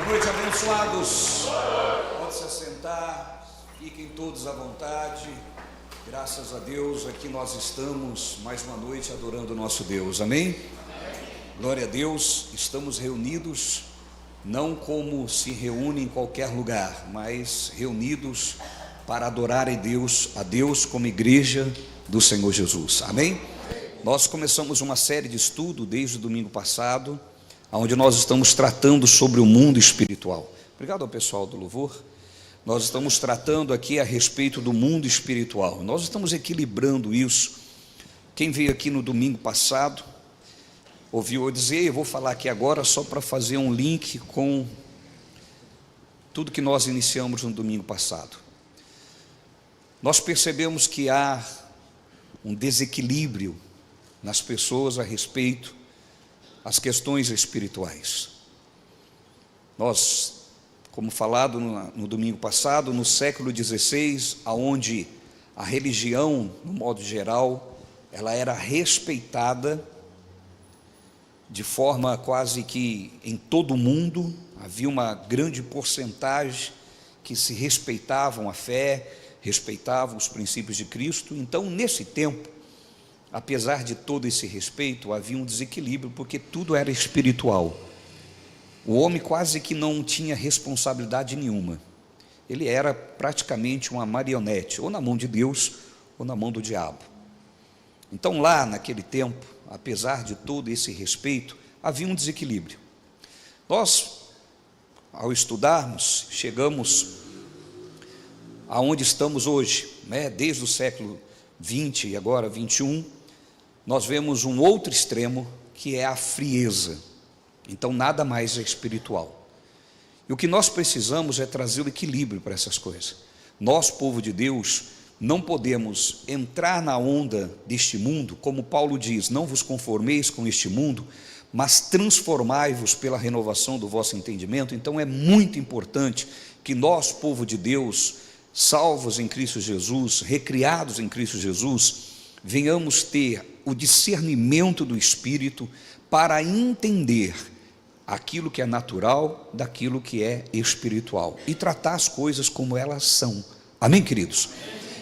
Noite, abençoados. Pode se assentar, fiquem todos à vontade. Graças a Deus, aqui nós estamos mais uma noite adorando o nosso Deus, amém? Glória a Deus. Estamos reunidos não como se reúne em qualquer lugar, mas reunidos para adorar a Deus como igreja do Senhor Jesus, amém? Nós começamos uma série de estudo desde o domingo passado, onde nós estamos tratando sobre o mundo espiritual. Obrigado ao pessoal do louvor. Nós estamos tratando aqui a respeito do mundo espiritual. Nós estamos equilibrando isso. Quem veio aqui no domingo passado ouviu eu dizer, eu vou falar aqui agora só para fazer um link com tudo que nós iniciamos no domingo passado. Nós percebemos que há um desequilíbrio nas pessoas a respeito das questões espirituais. Nós, como falado no domingo passado, no século XVI, onde a religião, no modo geral, ela era respeitada de forma quase que em todo o mundo, havia uma grande porcentagem que se respeitavam a fé, respeitavam os princípios de Cristo. Então, nesse tempo, apesar de todo esse respeito, havia um desequilíbrio, porque tudo era espiritual. O homem quase que não tinha responsabilidade nenhuma. Ele era praticamente uma marionete, ou na mão de Deus, ou na mão do diabo. Então lá naquele tempo, apesar de todo esse respeito, havia um desequilíbrio. Nós, ao estudarmos, chegamos aonde estamos hoje, desde o século 20 e agora 21, nós vemos um outro extremo, que é a frieza. Então nada mais é espiritual. E o que nós precisamos é trazer o equilíbrio para essas coisas. Nós, povo de Deus, não podemos entrar na onda deste mundo, como Paulo diz, não vos conformeis com este mundo, mas transformai-vos pela renovação do vosso entendimento. Então é muito importante que nós, povo de Deus, salvos em Cristo Jesus, recriados em Cristo Jesus, venhamos ter o discernimento do Espírito para entender aquilo que é natural daquilo que é espiritual e tratar as coisas como elas são, amém, queridos?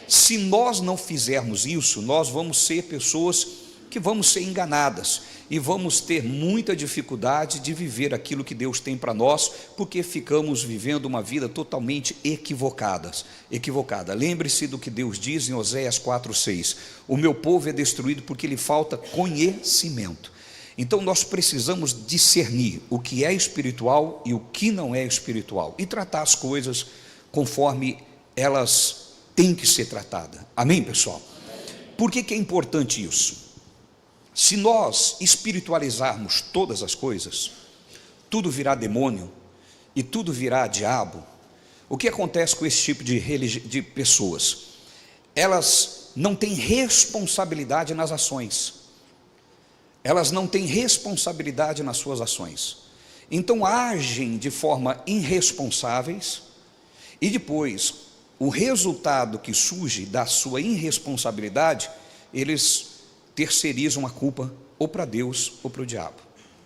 Se nós não fizermos isso, nós vamos ser pessoas que vamos ser enganadas e vamos ter muita dificuldade de viver aquilo que Deus tem para nós, porque ficamos vivendo uma vida totalmente equivocada. Lembre-se do que Deus diz em Oséias 4:6, o meu povo é destruído porque lhe falta conhecimento. Então nós precisamos discernir o que é espiritual e o que não é espiritual, e tratar as coisas conforme elas têm que ser tratadas, amém, pessoal? Por que é importante isso? Se nós espiritualizarmos todas as coisas, tudo virá demônio e tudo virá diabo. O que acontece com esse tipo de pessoas? Elas não têm responsabilidade nas ações, elas não têm responsabilidade nas suas ações, então agem de forma irresponsáveis, e depois o resultado que surge da sua irresponsabilidade, eles terceirizam a culpa ou para Deus ou para o diabo.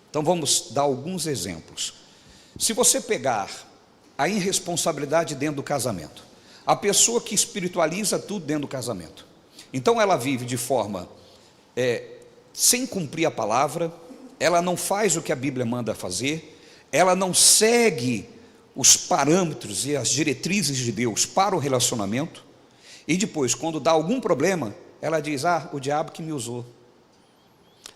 Então vamos dar alguns exemplos. Se você pegar a irresponsabilidade dentro do casamento, a pessoa que espiritualiza tudo dentro do casamento, então ela vive de forma sem cumprir a palavra, ela não faz o que a Bíblia manda fazer, ela não segue os parâmetros e as diretrizes de Deus para o relacionamento, e depois, quando dá algum problema, ela diz, o diabo que me usou,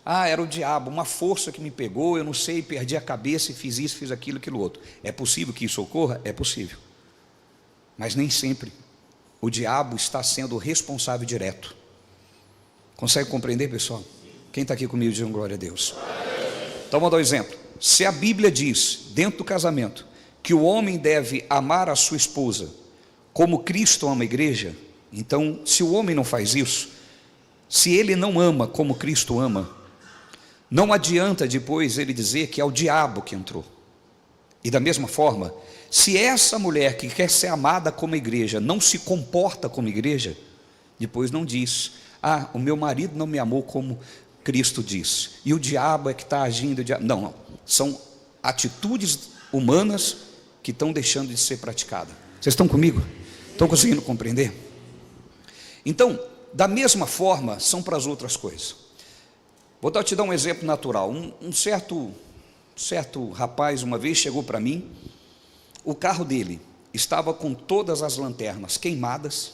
era o diabo, uma força que me pegou, eu não sei, perdi a cabeça e fiz isso, fiz aquilo, aquilo outro. É possível que isso ocorra? É possível, mas nem sempre o diabo está sendo o responsável direto. Consegue compreender, pessoal? Quem está aqui comigo, diz glória a Deus. Então vou dar um exemplo. Se a Bíblia diz, dentro do casamento, que o homem deve amar a sua esposa como Cristo ama a igreja, então se o homem não faz isso, se ele não ama como Cristo ama, não adianta depois ele dizer que é o diabo que entrou. E da mesma forma, se essa mulher que quer ser amada como igreja não se comporta como igreja, depois não diz, o meu marido não me amou como Cristo diz, e o diabo é que está agindo. Não, são atitudes humanas que estão deixando de ser praticadas. Vocês estão comigo? Estão conseguindo compreender? Então, da mesma forma, são para as outras coisas. Vou te dar um exemplo natural. Um certo rapaz, uma vez, chegou para mim, o carro dele estava com todas as lanternas queimadas,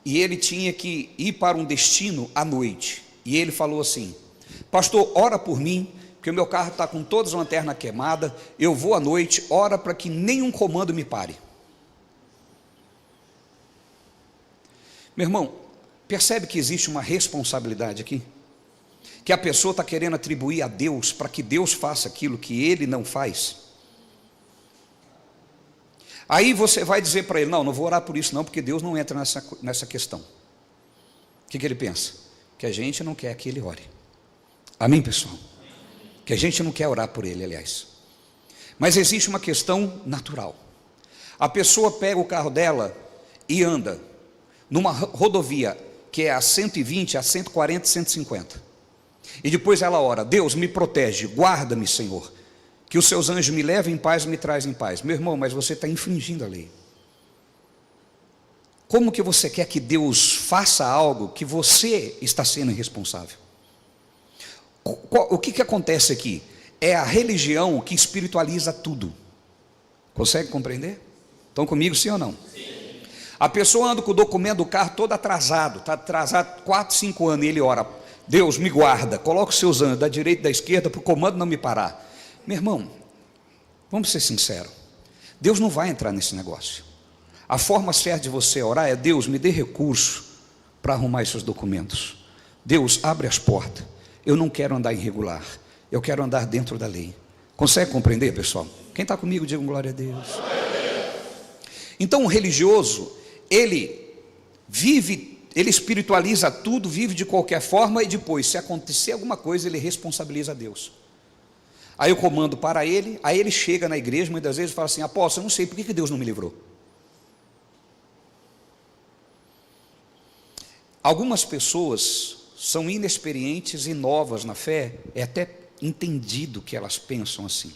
e ele tinha que ir para um destino à noite, e ele falou assim: pastor, ora por mim, porque o meu carro está com todas as lanternas queimadas, eu vou à noite, ora para que nenhum comando me pare. Meu irmão, percebe que existe uma responsabilidade aqui? Que a pessoa está querendo atribuir a Deus, para que Deus faça aquilo que Ele não faz. Aí você vai dizer para ele: não vou orar por isso não, porque Deus não entra nessa questão. O que ele pensa? Que a gente não quer que Ele ore. Amém, pessoal? Que a gente não quer orar por Ele, aliás. Mas existe uma questão natural. A pessoa pega o carro dela e anda numa rodovia que é a 120, a 140, 150. E depois ela ora: Deus, me protege, guarda-me, Senhor, que os seus anjos me levem em paz e me trazem em paz. Meu irmão, mas você está infringindo a lei. Como que você quer que Deus faça algo que você está sendo irresponsável? O que acontece aqui? É a religião que espiritualiza tudo. Consegue compreender? Estão comigo, sim ou não? Sim. A pessoa anda com o documento do carro todo atrasado, está atrasado 4, 5 anos, e ele ora: Deus, me guarda, coloca os seus anjos da direita e da esquerda para o comando não me parar. Meu irmão, vamos ser sinceros, Deus não vai entrar nesse negócio. A forma certa de você orar é: Deus, me dê recurso para arrumar esses documentos. Deus, abre as portas. Eu não quero andar irregular, eu quero andar dentro da lei. Consegue compreender, pessoal? Quem está comigo, diga glória a Deus. Então o religioso, ele espiritualiza tudo, vive de qualquer forma, e depois, se acontecer alguma coisa, ele responsabiliza a Deus. Aí eu comando para ele, aí ele chega na igreja, muitas vezes, e fala assim: apóstolo, eu não sei, por que Deus não me livrou? Algumas pessoas são inexperientes e novas na fé, é até entendido que elas pensam assim.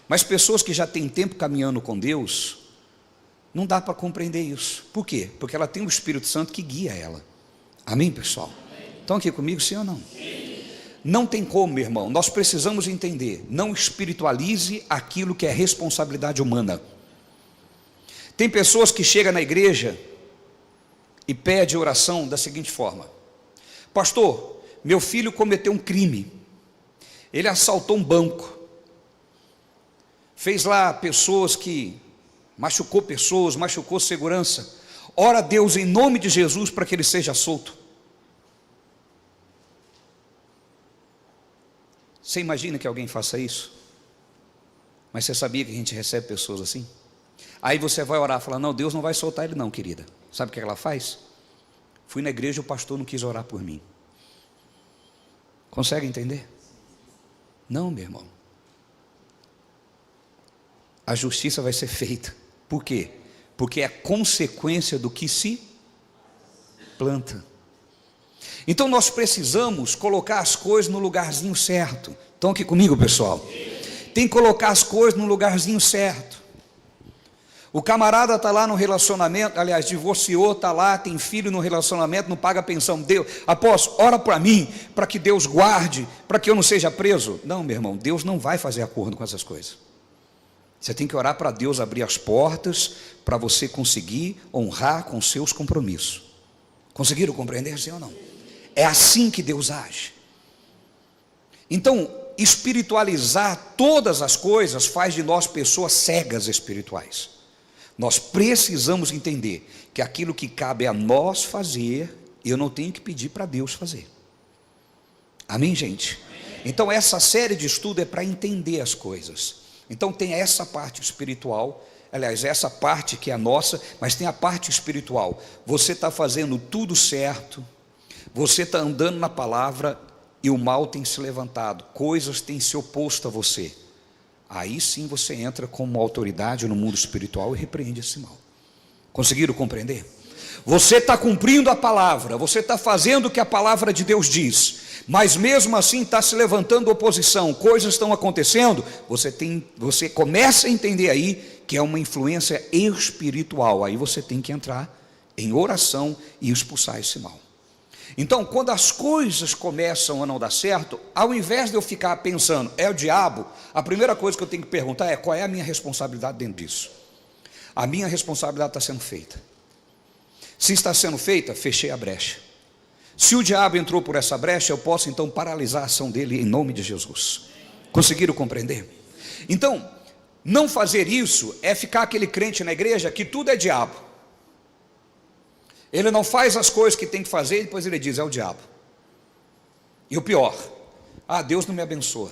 Mas pessoas que já têm tempo caminhando com Deus, não dá para compreender isso. Por quê? Porque ela tem o Espírito Santo que guia ela. Amém, pessoal? Estão aqui comigo, sim ou não? Sim. Não tem como, meu irmão, nós precisamos entender: não espiritualize aquilo que é responsabilidade humana. Tem pessoas que chegam na igreja e pedem oração da seguinte forma: pastor, meu filho cometeu um crime, ele assaltou um banco, fez lá pessoas que machucou pessoas, machucou segurança, ora a Deus em nome de Jesus para que ele seja solto. Você imagina que alguém faça isso? Mas você sabia que a gente recebe pessoas assim? Aí você vai orar e falar: não, Deus não vai soltar ele não, querida. Sabe o que ela faz? Fui na igreja e o pastor não quis orar por mim. Consegue entender? Não, meu irmão. A justiça vai ser feita. Por quê? Porque é consequência do que se planta. Então nós precisamos colocar as coisas no lugarzinho certo. Estão aqui comigo, pessoal? Tem que colocar as coisas no lugarzinho certo. O camarada está lá no relacionamento, aliás, divorciou, está lá, tem filho no relacionamento, não paga pensão. Deus, apóstolo, ora para mim, para que Deus guarde, para que eu não seja preso. Não, meu irmão, Deus não vai fazer acordo com essas coisas. Você tem que orar para Deus abrir as portas, para você conseguir honrar com seus compromissos. Conseguiram compreender, sim ou não? É assim que Deus age. Então, espiritualizar todas as coisas faz de nós pessoas cegas espirituais. Nós precisamos entender que aquilo que cabe a nós fazer, eu não tenho que pedir para Deus fazer. Amém, gente? Então essa série de estudo é para entender as coisas. Então tem essa parte espiritual, aliás, essa parte que é a nossa, mas tem a parte espiritual. Você está fazendo tudo certo, você está andando na palavra e o mal tem se levantado, coisas têm se oposto a você. Aí sim você entra como autoridade no mundo espiritual e repreende esse mal. Conseguiram compreender? Você está cumprindo a palavra, você está fazendo o que a palavra de Deus diz, mas mesmo assim está se levantando oposição, coisas estão acontecendo, você começa a entender aí que é uma influência espiritual. Aí você tem que entrar em oração e expulsar esse mal. Então, quando as coisas começam a não dar certo, ao invés de eu ficar pensando, é o diabo, a primeira coisa que eu tenho que perguntar é, qual é a minha responsabilidade dentro disso? A minha responsabilidade está sendo feita. Se está sendo feita, fechei a brecha. Se o diabo entrou por essa brecha, eu posso então paralisar a ação dele em nome de Jesus. Conseguiram compreender? Então, não fazer isso é ficar aquele crente na igreja que tudo é diabo. Ele não faz as coisas que tem que fazer e depois ele diz, é o diabo. E o pior, Deus não me abençoa.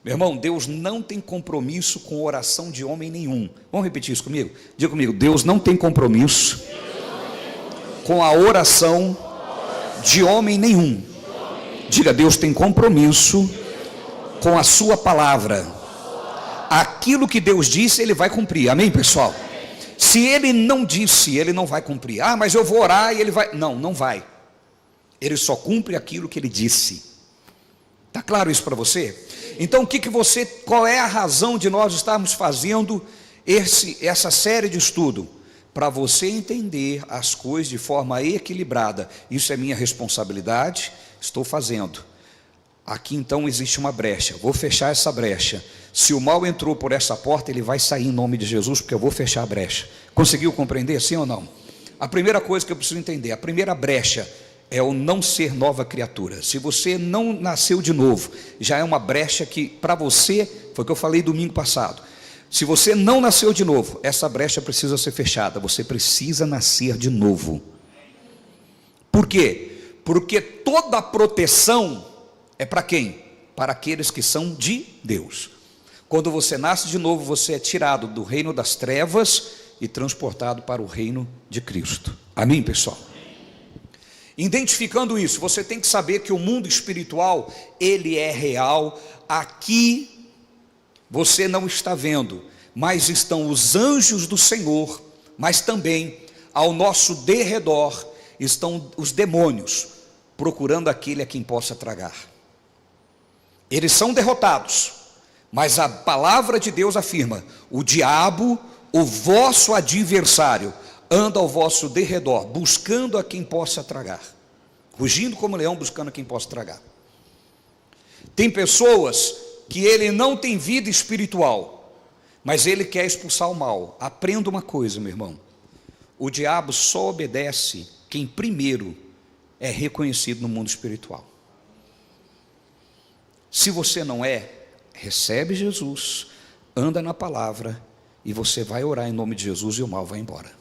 Meu irmão, Deus não tem compromisso com oração de homem nenhum. Vamos repetir isso comigo? Diga comigo, Deus não tem compromisso com a oração de homem nenhum. Diga, Deus tem compromisso com a sua palavra. Aquilo que Deus disse, Ele vai cumprir. Amém, pessoal? Se Ele não disse, Ele não vai cumprir. Mas eu vou orar e Ele vai. Não, não vai. Ele só cumpre aquilo que Ele disse. Está claro isso para você? Então, qual é a razão de nós estarmos fazendo essa série de estudo? Para você entender as coisas de forma equilibrada. Isso é minha responsabilidade, estou fazendo. Aqui então existe uma brecha, vou fechar essa brecha. Se o mal entrou por essa porta, ele vai sair em nome de Jesus, porque eu vou fechar a brecha. Conseguiu compreender, sim ou não? A primeira coisa que eu preciso entender, a primeira brecha é o não ser nova criatura. Se você não nasceu de novo, já é uma brecha que para você, foi o que eu falei domingo passado. Se você não nasceu de novo, essa brecha precisa ser fechada. Você precisa nascer de novo. Por quê? Porque toda proteção é para quem? Para aqueles que são de Deus. Quando você nasce de novo, você é tirado do reino das trevas e transportado para o reino de Cristo. Amém, pessoal? Identificando isso, você tem que saber que o mundo espiritual, ele é real. Aqui você não está vendo, mas estão os anjos do Senhor, mas também ao nosso derredor estão os demônios, procurando aquele a quem possa tragar. Eles são derrotados, mas a palavra de Deus afirma, o diabo, o vosso adversário, anda ao vosso derredor, buscando a quem possa tragar, rugindo como leão, buscando a quem possa tragar. Tem pessoas que ele não tem vida espiritual, mas ele quer expulsar o mal. Aprenda uma coisa, meu irmão, o diabo só obedece quem primeiro é reconhecido no mundo espiritual. Se você não é, recebe Jesus, anda na palavra, e você vai orar em nome de Jesus e o mal vai embora.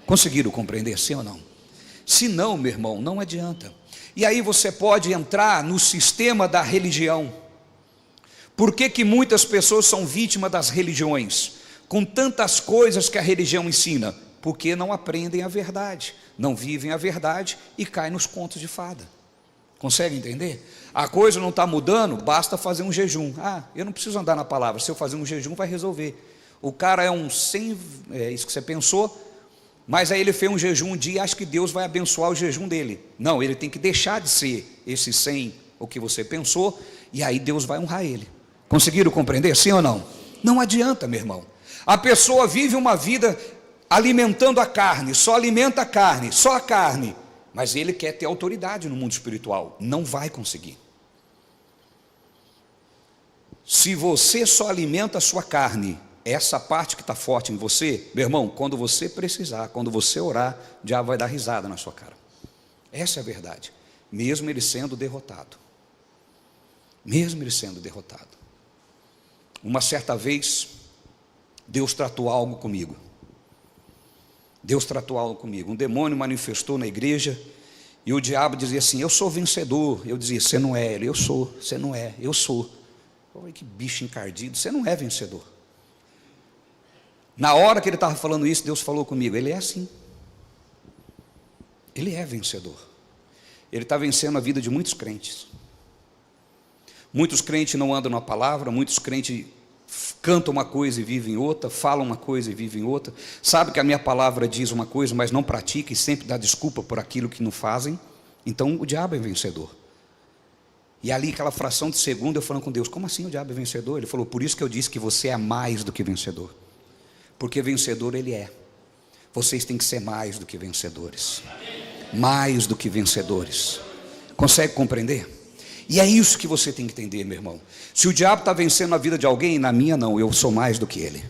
Conseguiram compreender, sim ou não? Se não, meu irmão, não adianta. E aí você pode entrar no sistema da religião. Por que muitas pessoas são vítimas das religiões? Com tantas coisas que a religião ensina, porque não aprendem a verdade, não vivem a verdade e caem nos contos de fada. Consegue entender? A coisa não está mudando, basta fazer um jejum. Eu não preciso andar na palavra, se eu fazer um jejum vai resolver. O cara é isso que você pensou, mas aí ele fez um jejum um dia e acha que Deus vai abençoar o jejum dele. Não, ele tem que deixar de ser esse sem o que você pensou, e aí Deus vai honrar ele. Conseguiram compreender, sim ou não? Não adianta, meu irmão. A pessoa vive uma vida alimentando a carne, só alimenta a carne, só a carne, mas ele quer ter autoridade no mundo espiritual, não vai conseguir. Se você só alimenta a sua carne, essa parte que está forte em você, meu irmão, quando você precisar, quando você orar, o diabo vai dar risada na sua cara. Essa é a verdade, mesmo ele sendo derrotado. Mesmo ele sendo derrotado. Uma certa vez, Deus tratou algo comigo. Um demônio manifestou na igreja, e o diabo dizia assim, eu sou vencedor. Eu dizia, você não é. Ele, eu sou. Você não é, eu sou. Olha que bicho encardido, você não é vencedor. Na hora que ele estava falando isso, Deus falou comigo, ele é assim. Ele é vencedor. Ele está vencendo a vida de muitos crentes. Muitos crentes não andam na palavra, muitos crentes canta uma coisa e vive em outra, fala uma coisa e vive em outra, sabe que a minha palavra diz uma coisa, mas não pratica e sempre dá desculpa por aquilo que não fazem. Então o diabo é vencedor. E ali aquela fração de segundo eu falando com Deus, como assim o diabo é vencedor? Ele falou, por isso que eu disse que você é mais do que vencedor, porque vencedor ele é. Vocês têm que ser mais do que vencedores, mais do que vencedores. Consegue compreender? E é isso que você tem que entender, meu irmão. Se o diabo está vencendo a vida de alguém, na minha não, eu sou mais do que ele.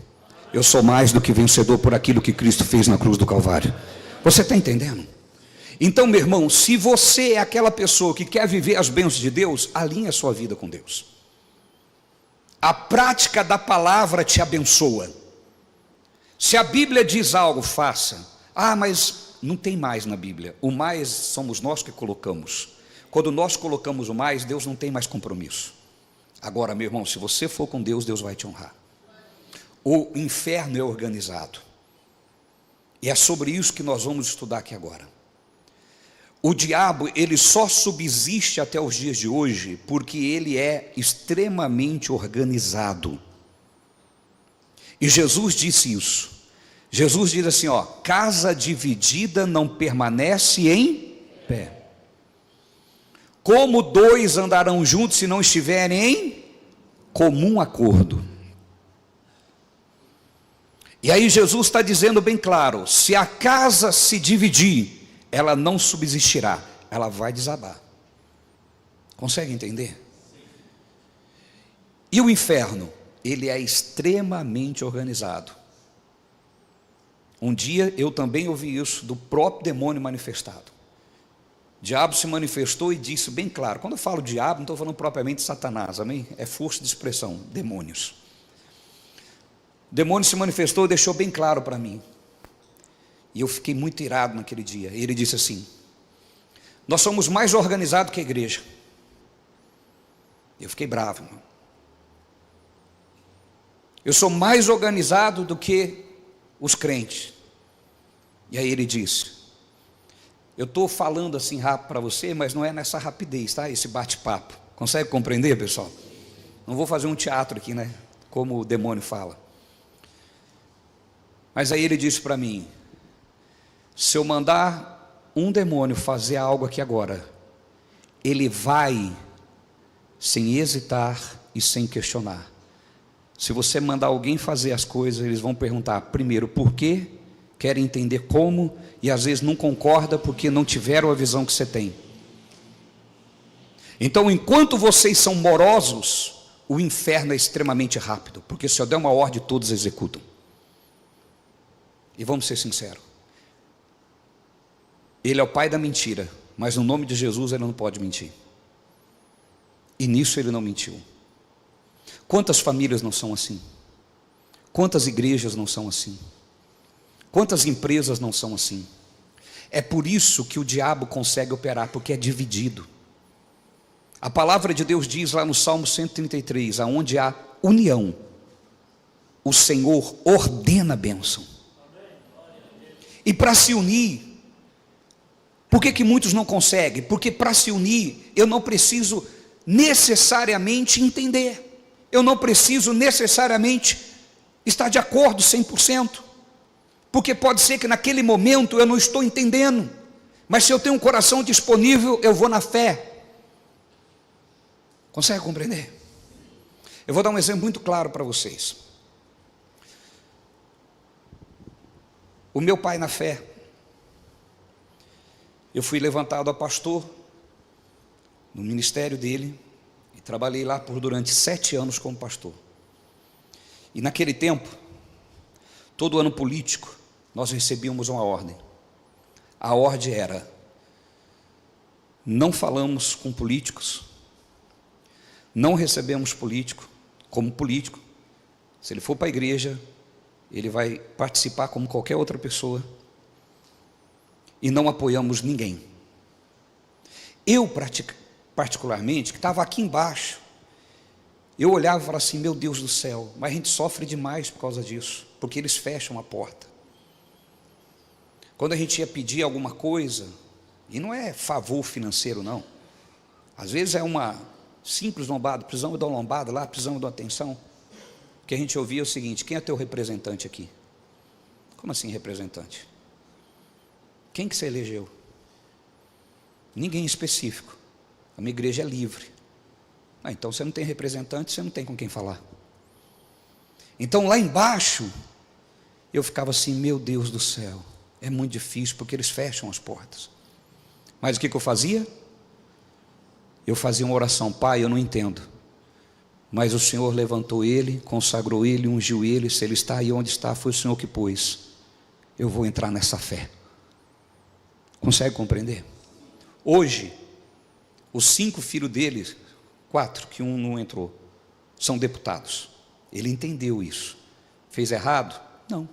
Eu sou mais do que vencedor por aquilo que Cristo fez na cruz do Calvário. Você está entendendo? Então, meu irmão, se você é aquela pessoa que quer viver as bênçãos de Deus, alinhe a sua vida com Deus. A prática da palavra te abençoa. Se a Bíblia diz algo, faça. Ah, mas não tem mais na Bíblia. O mais somos nós que colocamos. Quando nós colocamos o mais, Deus não tem mais compromisso. Agora, meu irmão, se você for com Deus, Deus vai te honrar. O inferno é organizado. E é sobre isso que nós vamos estudar aqui agora. O diabo, ele só subsiste até os dias de hoje porque ele é extremamente organizado. E Jesus disse isso. Jesus diz assim, ó, casa dividida não permanece em pé. Como dois andarão juntos se não estiverem em comum acordo? E aí Jesus está dizendo bem claro, se a casa se dividir, ela não subsistirá, ela vai desabar. Consegue entender? E o inferno, ele é extremamente organizado. Um dia eu também ouvi isso do próprio demônio manifestado. O diabo se manifestou e disse bem claro, quando eu falo diabo, não estou falando propriamente de Satanás, amém? É força de expressão, demônios. O demônio se manifestou e deixou bem claro para mim. E eu fiquei muito irado naquele dia. Ele disse assim, nós somos mais organizados que a igreja. Eu fiquei bravo, irmão. Eu sou mais organizado do que os crentes. E aí ele disse, eu estou falando assim rápido para você, mas não é nessa rapidez, tá? Esse bate-papo. Consegue compreender, pessoal? Não vou fazer um teatro aqui, né? Como o demônio fala. Mas aí ele disse para mim, se eu mandar um demônio fazer algo aqui agora, ele vai sem hesitar e sem questionar. Se você mandar alguém fazer as coisas, eles vão perguntar primeiro por quê, querem entender como, e às vezes não concorda porque não tiveram a visão que você tem. Então, enquanto vocês são morosos, o inferno é extremamente rápido, porque se eu der uma ordem, todos executam. E vamos ser sinceros, ele é o pai da mentira, mas no nome de Jesus ele não pode mentir. E nisso ele não mentiu. Quantas famílias não são assim? Quantas igrejas não são assim? Quantas empresas não são assim? É por isso que o diabo consegue operar, porque é dividido. A palavra de Deus diz lá no Salmo 133, aonde há união, o Senhor ordena a bênção. E para se unir, por que muitos não conseguem? Porque para se unir, eu não preciso necessariamente entender. Eu não preciso necessariamente estar de acordo 100%. Porque pode ser que naquele momento eu não estou entendendo. Mas se eu tenho um coração disponível, eu vou na fé. Consegue compreender? Eu vou dar um exemplo muito claro para vocês. O meu pai na fé, eu fui levantado a pastor no ministério dele e trabalhei lá durante 7 anos como pastor. E naquele tempo, todo ano político, nós recebíamos uma ordem. A ordem era, não falamos com políticos, não recebemos político como político. Se ele for para a igreja, ele vai participar como qualquer outra pessoa. E não apoiamos ninguém. Eu, particularmente, que estava aqui embaixo, eu olhava e falava assim, meu Deus do céu, mas a gente sofre demais por causa disso, porque eles fecham a porta. Quando a gente ia pedir alguma coisa, e não é favor financeiro não, às vezes é uma simples lombada, precisamos de uma lombada lá, precisamos de uma atenção, que a gente ouvia o seguinte: quem é teu representante aqui? Como assim representante? Quem que você elegeu? Ninguém específico. A minha igreja é livre. Então você não tem representante, você não tem com quem falar. Então lá embaixo, eu ficava assim: meu Deus do céu, é muito difícil, porque eles fecham as portas. Mas o que eu fazia? Eu fazia uma oração: Pai, eu não entendo, mas o Senhor levantou ele, consagrou ele, ungiu ele. Se ele está aí onde está, foi o Senhor que pôs. Eu vou entrar nessa fé. Consegue compreender? Hoje, os 5 filhos dele, 4, que um não entrou, são deputados. Ele entendeu isso. Fez errado? Não.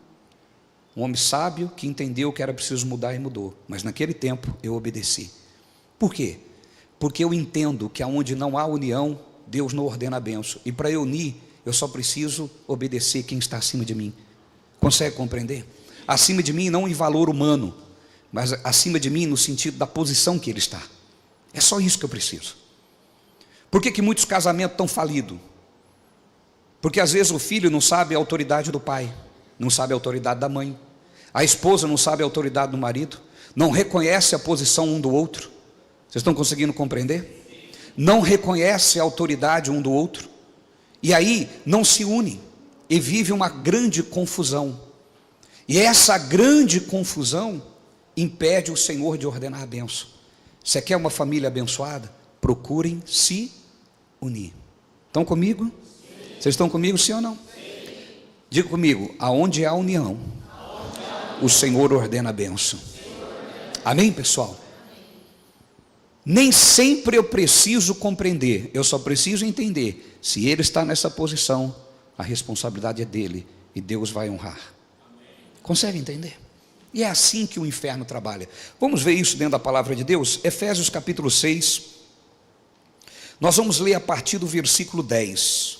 Um homem sábio que entendeu que era preciso mudar e mudou. Mas naquele tempo eu obedeci. Por quê? Porque eu entendo que aonde não há união, Deus não ordena a bênção. E para eu unir, eu só preciso obedecer quem está acima de mim. Consegue compreender? Acima de mim não em valor humano, mas acima de mim no sentido da posição que ele está. É só isso que eu preciso. Por que muitos casamentos estão falidos? Porque às vezes o filho não sabe a autoridade do pai, não sabe a autoridade da mãe, a esposa não sabe a autoridade do marido, não reconhece a posição um do outro. Vocês estão conseguindo compreender? Não reconhece a autoridade um do outro, e aí não se une, e vive uma grande confusão. E essa grande confusão impede o Senhor de ordenar a bênção. Você quer uma família abençoada? Procurem se unir. Estão comigo? Sim. Vocês estão comigo, sim ou não? Sim. Diga comigo: aonde há união, o Senhor ordena a bênção. Amém, pessoal? Nem sempre eu preciso compreender, eu só preciso entender. Se ele está nessa posição, a responsabilidade é dele, e Deus vai honrar. Consegue entender? E é assim que o inferno trabalha. Vamos ver isso dentro da palavra de Deus? Efésios capítulo 6. Nós vamos ler a partir do versículo 10.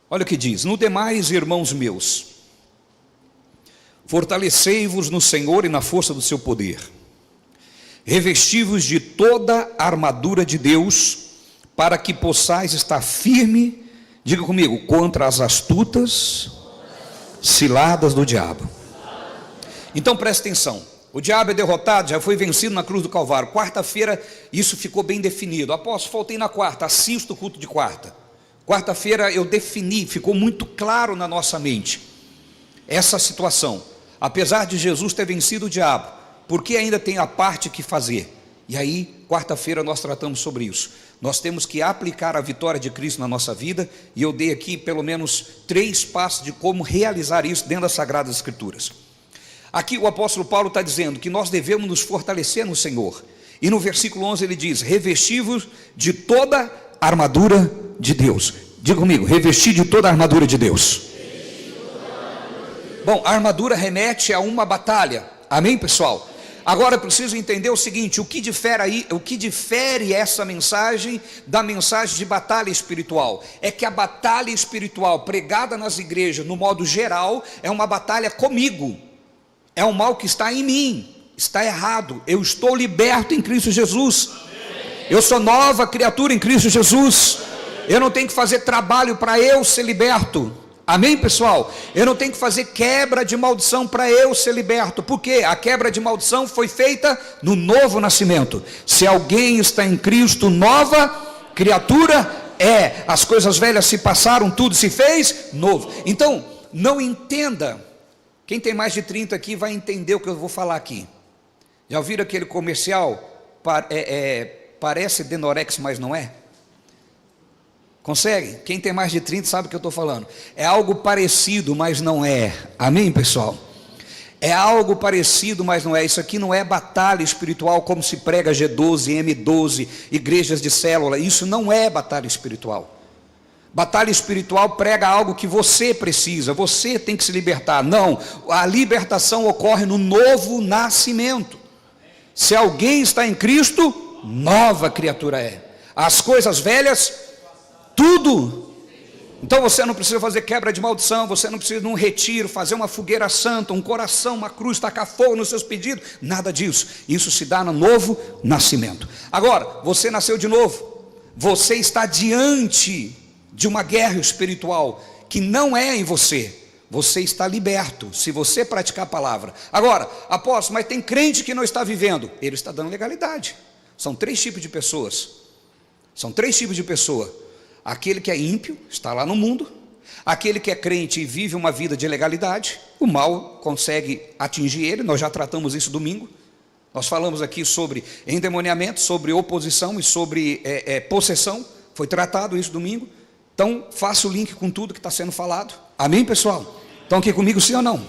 Olha o que diz: no demais, irmãos meus, fortalecei-vos no Senhor e na força do seu poder. Revesti-vos de toda a armadura de Deus, para que possais estar firme, diga comigo, contra as astutas ciladas do diabo. Então preste atenção, o diabo é derrotado, já foi vencido na cruz do Calvário. Quarta-feira isso ficou bem definido. Apóstolo, faltei na quarta, assisto o culto de quarta. Quarta-feira eu defini, ficou muito claro na nossa mente essa situação. Apesar de Jesus ter vencido o diabo, porque ainda tem a parte que fazer. E aí, quarta-feira nós tratamos sobre isso. Nós temos que aplicar a vitória de Cristo na nossa vida, e eu dei aqui pelo menos 3 passos de como realizar isso dentro das Sagradas Escrituras. Aqui o apóstolo Paulo está dizendo que nós devemos nos fortalecer no Senhor. E no versículo 11 ele diz: revesti-vos de toda a armadura de Deus. Diga comigo: revestir de toda a armadura de Deus. Bom, a armadura remete a uma batalha. Amém, pessoal? Agora eu preciso entender o seguinte: o que difere essa mensagem da mensagem de batalha espiritual? É que a batalha espiritual pregada nas igrejas, no modo geral, é uma batalha comigo. É um mal que está em mim, está errado. Eu estou liberto em Cristo Jesus. Eu sou nova criatura em Cristo Jesus. Eu não tenho que fazer trabalho para eu ser liberto. Amém, pessoal? Eu não tenho que fazer quebra de maldição para eu ser liberto, porque a quebra de maldição foi feita no novo nascimento. Se alguém está em Cristo, nova criatura é. As coisas velhas se passaram, tudo se fez novo. Então, não entenda. Quem tem mais de 30 aqui vai entender o que eu vou falar aqui. Já ouviram aquele comercial? Parece Denorex, mas não é? Consegue? Quem tem mais de 30 sabe o que eu estou falando. É algo parecido, mas não é. Amém, pessoal? É algo parecido, mas não é. Isso aqui não é batalha espiritual como se prega G12, M12, igrejas de célula. Isso não é batalha espiritual. Batalha espiritual prega algo que você precisa, você tem que se libertar. Não, a libertação ocorre no novo nascimento. Se alguém está em Cristo, nova criatura é. As coisas velhas, tudo Então você não precisa fazer quebra de maldição, você não precisa de um retiro, fazer uma fogueira santa, um coração, uma cruz, tacar fogo nos seus pedidos, nada disso. Isso se dá no novo nascimento. Agora, você nasceu de novo, você está diante de uma guerra espiritual que não é em você. Você está liberto, se você praticar a palavra. Agora, apóstolo, mas tem crente que não está vivendo. Ele está dando legalidade. São 3 tipos de pessoas. São 3 tipos de pessoa. Aquele que é ímpio, está lá no mundo. Aquele que é crente e vive uma vida de legalidade, o mal consegue atingir ele. Nós já tratamos isso domingo. Nós falamos aqui sobre endemoniamento, sobre oposição e sobre possessão. Foi tratado isso domingo. Então, faça o link com tudo que está sendo falado. Amém, pessoal? Estão aqui comigo, sim ou não?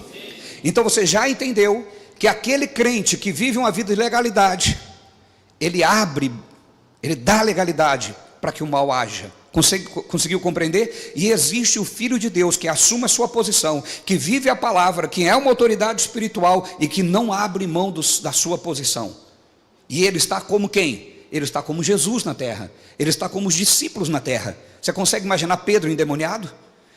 Então, você já entendeu que aquele crente que vive uma vida de legalidade, ele dá legalidade para que o mal haja. Conseguiu compreender? E existe o Filho de Deus que assume a sua posição, que vive a palavra, que é uma autoridade espiritual e que não abre mão da sua posição. E ele está como quem? Ele está como Jesus na terra. Ele está como os discípulos na terra. Você consegue imaginar Pedro endemoniado?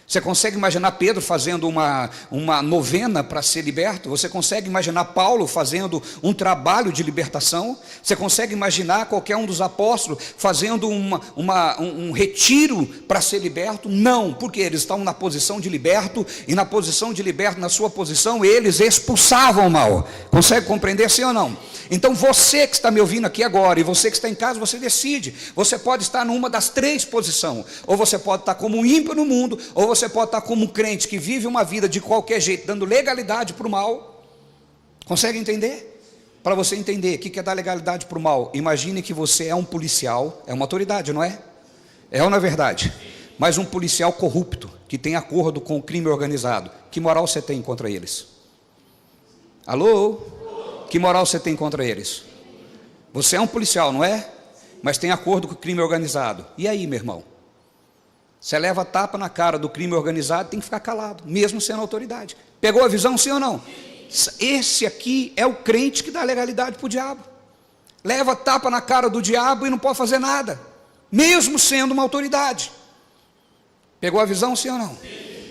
Você consegue imaginar Pedro fazendo uma novena para ser liberto? Você consegue imaginar Paulo fazendo um trabalho de libertação? Você consegue imaginar qualquer um dos apóstolos fazendo um retiro para ser liberto? Não, porque eles estão na posição de liberto, e na posição de liberto, na sua posição, eles expulsavam o mal. Consegue compreender, sim ou não? Então você que está me ouvindo aqui agora, e você que está em casa, você decide. Você pode estar numa das 3 posições. Ou você pode estar como um ímpio no mundo, ou você pode estar como um crente que vive uma vida de qualquer jeito, dando legalidade para o mal. Consegue entender? Para você entender o que é dar legalidade para o mal, imagine que você é um policial, é uma autoridade, não é? É ou não é verdade? Mas um policial corrupto, que tem acordo com o crime organizado. Que moral você tem contra eles? Alô? Que moral você tem contra eles? Você é um policial, não é? Mas tem acordo com o crime organizado. E aí, meu irmão? Você leva tapa na cara do crime organizado, tem que ficar calado, mesmo sendo autoridade. Pegou a visão, sim ou não? Esse aqui é o crente que dá legalidade para o diabo. Leva tapa na cara do diabo e não pode fazer nada, mesmo sendo uma autoridade. Pegou a visão, sim ou não?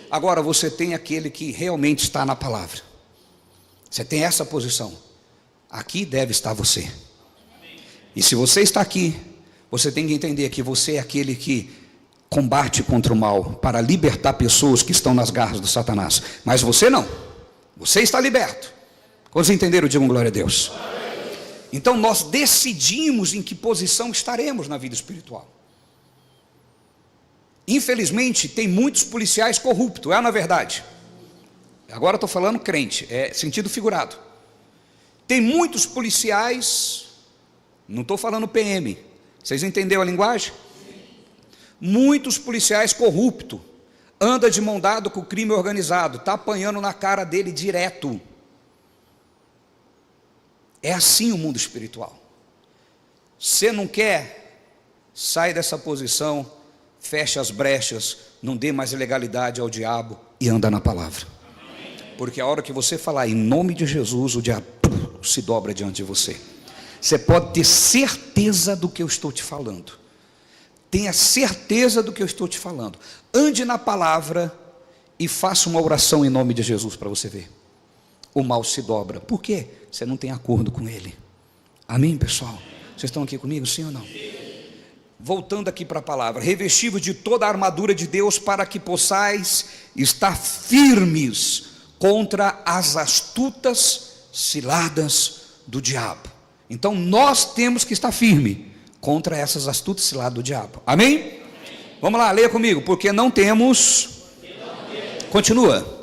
Agora você tem aquele que realmente está na palavra. Você tem essa posição. Aqui deve estar você. E se você está aqui, você tem que entender que você é aquele que combate contra o mal, para libertar pessoas que estão nas garras do Satanás. Mas você não, você está liberto. Quantos entenderam? Digam glória a Deus. Então nós decidimos em que posição estaremos na vida espiritual. Infelizmente tem muitos policiais corruptos, é na verdade. Agora estou falando crente, é sentido figurado. Tem muitos policiais, não estou falando PM, vocês entenderam a linguagem? Muitos policiais corruptos, anda de mão dada com o crime organizado, está apanhando na cara dele direto. É assim o mundo espiritual. Você não quer? Sai dessa posição, fecha as brechas, não dê mais legalidade ao diabo e anda na palavra. Porque a hora que você falar em nome de Jesus, o diabo se dobra diante de você. Você pode ter certeza do que eu estou te falando. Tenha certeza do que eu estou te falando. Ande na palavra e faça uma oração em nome de Jesus para você ver. O mal se dobra. Por quê? Você não tem acordo com ele. Amém, pessoal? Vocês estão aqui comigo, sim ou não? Voltando aqui para a palavra. Revestido de toda a armadura de Deus para que possais estar firmes contra as astutas ciladas do diabo. Então nós temos que estar firme contra essas astutas ciladas do diabo. Amém? Amém? Vamos lá, leia comigo. Porque não temos. Continua.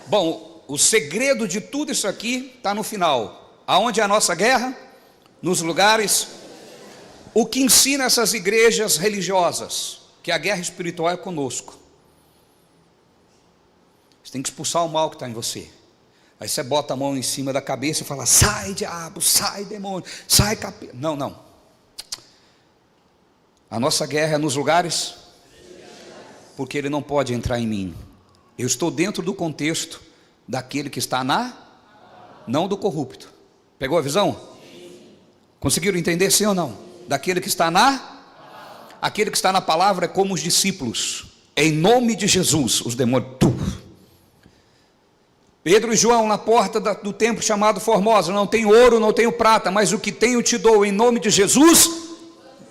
Bom, o segredo de tudo isso aqui está no final. Aonde é a nossa guerra? Nos lugares. O que ensina essas igrejas religiosas? Que a guerra espiritual é conosco. Você tem que expulsar o mal que está em você. Aí você bota a mão em cima da cabeça e fala: sai diabo, sai demônio, sai capeta. Não. A nossa guerra é nos lugares, porque ele não pode entrar em mim. Eu estou dentro do contexto daquele que está não do corrupto. Pegou a visão? Conseguiram entender, sim ou não? Daquele que está aquele que está na palavra é como os discípulos. Em nome de Jesus, os demônios. Pedro e João na porta do templo chamado Formosa: não tenho ouro, não tenho prata, mas o que tenho te dou, em nome de Jesus,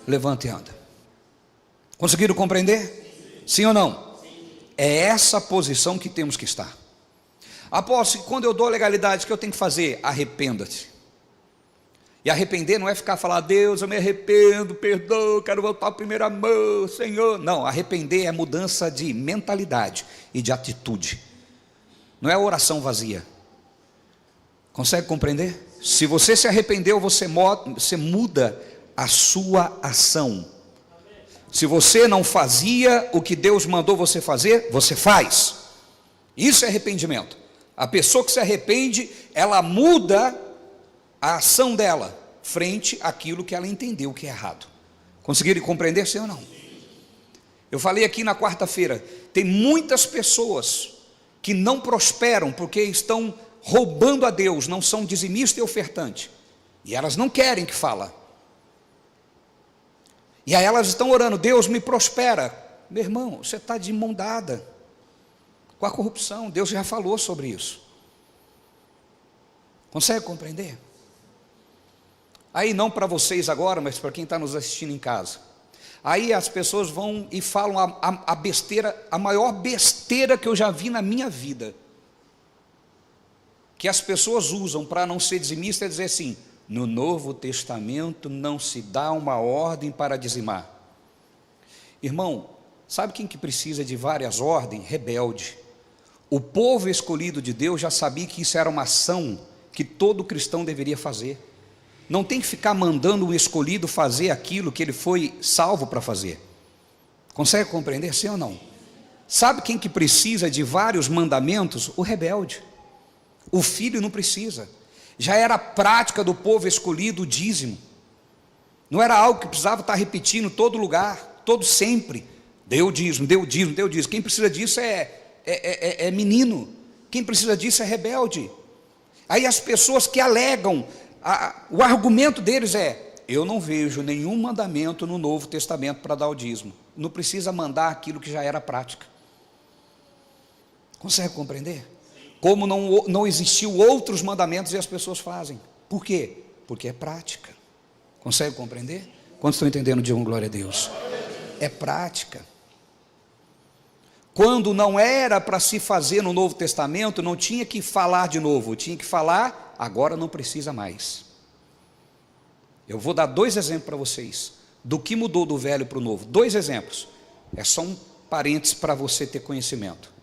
levanta e anda. Conseguiram compreender? Sim ou não? É essa posição que temos que estar. Apóstolo, quando eu dou legalidade, o que eu tenho que fazer? Arrependa-te. E arrepender não é ficar falando: Deus, eu me arrependo, perdão, quero voltar ao primeiro amor, Senhor. Não, arrepender é mudança de mentalidade e de atitude. Não é oração vazia. Consegue compreender? Se você se arrependeu, você muda a sua ação. Se você não fazia o que Deus mandou você fazer, você faz. Isso é arrependimento. A pessoa que se arrepende, ela muda a ação dela frente àquilo que ela entendeu que é errado. Conseguiram compreender, sim ou não? Eu falei aqui na quarta-feira, tem muitas pessoas que não prosperam porque estão roubando a Deus, não são dizimista e ofertante, e elas não querem que fala. E aí elas estão orando: Deus me prospera. Meu irmão, você está de mão dada com a corrupção. Deus já falou sobre isso. Consegue compreender? Aí não para vocês agora, mas para quem está nos assistindo em casa. Aí as pessoas vão e falam a besteira, a maior besteira que eu já vi na minha vida, que as pessoas usam para não ser dizimista, é dizer assim: no Novo Testamento não se dá uma ordem para dizimar. Irmão, sabe quem que precisa de várias ordens? Rebelde. O povo escolhido de Deus já sabia que isso era uma ação que todo cristão deveria fazer. Não tem que ficar mandando o escolhido fazer aquilo que ele foi salvo para fazer. Consegue compreender, sim ou não? Sabe quem que precisa de vários mandamentos? O rebelde. O filho não precisa. Já era prática do povo escolhido o dízimo. Não era algo que precisava estar repetindo em todo lugar, todo sempre. Deu dízimo, deu dízimo, deu dízimo. Quem precisa disso é menino. Quem precisa disso é rebelde. Aí as pessoas que alegam, o argumento deles é: eu não vejo nenhum mandamento no Novo Testamento para dar o dízimo. Não precisa mandar aquilo que já era prática. Consegue compreender? Como não existiu outros mandamentos e as pessoas fazem. Por quê? Porque é prática. Consegue compreender? Quantos estão entendendo? Digam glória a Deus. É prática. Quando não era para se fazer no Novo Testamento, não tinha que falar de novo, tinha que falar, agora não precisa mais. Eu vou dar 2 exemplos para vocês, do que mudou do velho para o novo. 2 exemplos, é só um parênteses para você ter conhecimento.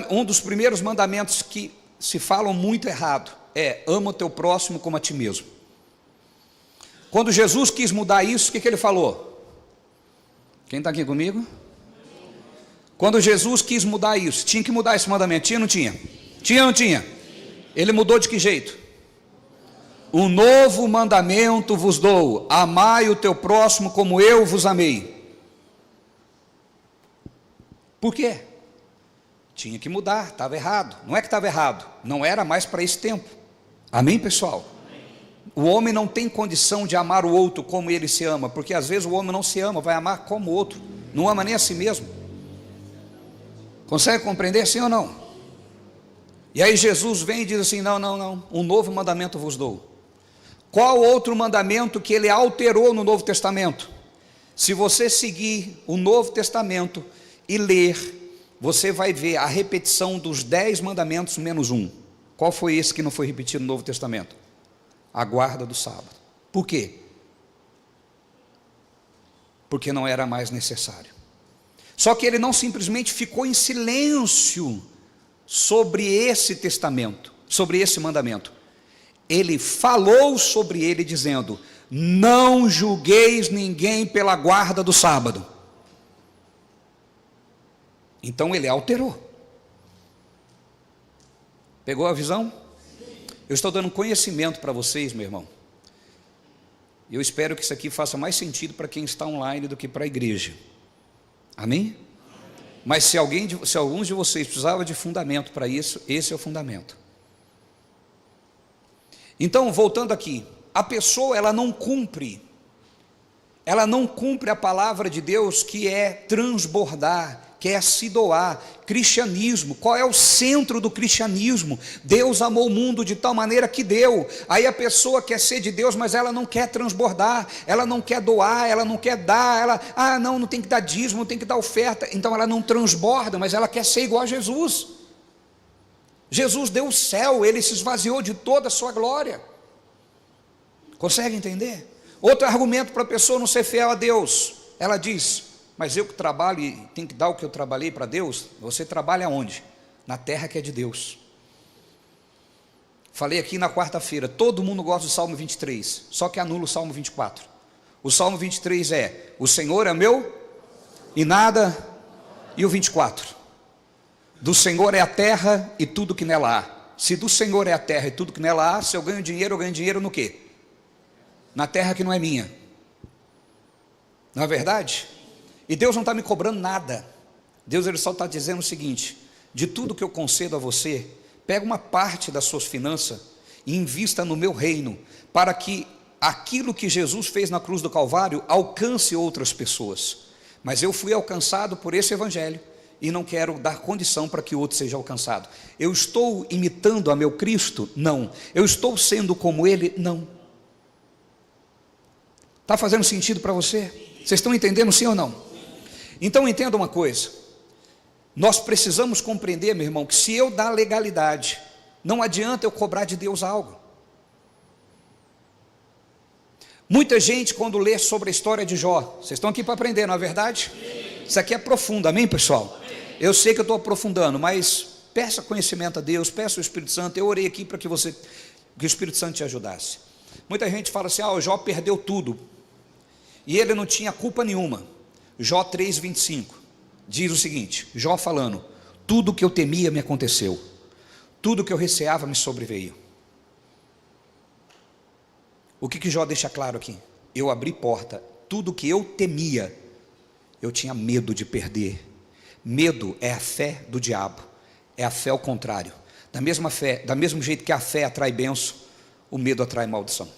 Um dos primeiros mandamentos que se falam muito errado é: ama o teu próximo como a ti mesmo. Quando Jesus quis mudar isso, o que ele falou? Quem está aqui comigo? Quando Jesus quis mudar isso, tinha que mudar esse mandamento, tinha ou não tinha? Tinha ou não tinha? Ele mudou de que jeito? Um novo mandamento vos dou: amai o teu próximo como eu vos amei. Por quê? Tinha que mudar, estava errado. Não é que estava errado, não era mais para esse tempo. Amém, pessoal? O homem não tem condição de amar o outro como ele se ama, porque às vezes o homem não se ama, vai amar como o outro, não ama nem a si mesmo. Consegue compreender, sim ou não? E aí Jesus vem e diz assim: não, um novo mandamento vos dou. Qual outro mandamento que ele alterou no Novo Testamento? Se você seguir o Novo Testamento e ler, você vai ver a repetição dos 10 mandamentos menos um. Qual foi esse que não foi repetido no Novo Testamento? A guarda do sábado. Por quê? Porque não era mais necessário. Só que ele não simplesmente ficou em silêncio sobre esse testamento, sobre esse mandamento. Ele falou sobre ele dizendo: não julgueis ninguém pela guarda do sábado. Então ele alterou. Pegou a visão? Eu estou dando conhecimento para vocês, meu irmão. Eu espero que isso aqui faça mais sentido para quem está online do que para a igreja. Amém? Mas se alguns de vocês precisavam de fundamento para isso, esse é o fundamento. Então, voltando aqui, a pessoa ela não cumpre a palavra de Deus, que é transbordar, que é se doar. Cristianismo, qual é o centro do cristianismo? Deus amou o mundo de tal maneira que deu. Aí a pessoa quer ser de Deus, mas ela não quer transbordar, ela não quer doar, ela não quer dar, não tem que dar dízimo, não tem que dar oferta, então ela não transborda, mas ela quer ser igual a Jesus. Jesus deu o céu, ele se esvaziou de toda a sua glória. Consegue entender? Outro argumento para a pessoa não ser fiel a Deus, ela diz: mas eu que trabalho e tenho que dar o que eu trabalhei para Deus. Você trabalha onde? Na terra que é de Deus. Falei aqui na quarta-feira, todo mundo gosta do Salmo 23, só que anula o Salmo 24. O Salmo 23 é: o Senhor é meu e nada. E o 24: do Senhor é a terra e tudo que nela há. Se do Senhor é a terra e tudo que nela há, se eu ganho dinheiro no quê? Na terra que não é minha. Não é verdade? E Deus não está me cobrando nada. Deus ele só está dizendo o seguinte: de tudo que eu concedo a você, pega uma parte das suas finanças e invista no meu reino, para que aquilo que Jesus fez na cruz do Calvário alcance outras pessoas. Mas eu fui alcançado por esse evangelho e não quero dar condição para que outro seja alcançado. Eu estou imitando a meu Cristo? Não. Eu estou sendo como Ele? Não. Está fazendo sentido para você? Vocês estão entendendo, sim ou não? Então entenda uma coisa: nós precisamos compreender, meu irmão, que se eu dar legalidade, não adianta eu cobrar de Deus algo. Muita gente, quando lê sobre a história de Jó, vocês estão aqui para aprender, não é verdade? Isso aqui é profundo, amém, pessoal? Eu sei que eu estou aprofundando, mas peça conhecimento a Deus, peça o Espírito Santo. Eu orei aqui para que o Espírito Santo te ajudasse. Muita gente fala assim: o Jó perdeu tudo, e ele não tinha culpa nenhuma. Jó 3,25 diz o seguinte, Jó falando: tudo que eu temia me aconteceu, tudo que eu receava me sobreveio. O que Jó deixa claro aqui? Eu abri porta, tudo que eu temia, eu tinha medo de perder. Medo é a fé do diabo, é a fé ao contrário. Da mesmo jeito que a fé atrai bênção, o medo atrai maldição.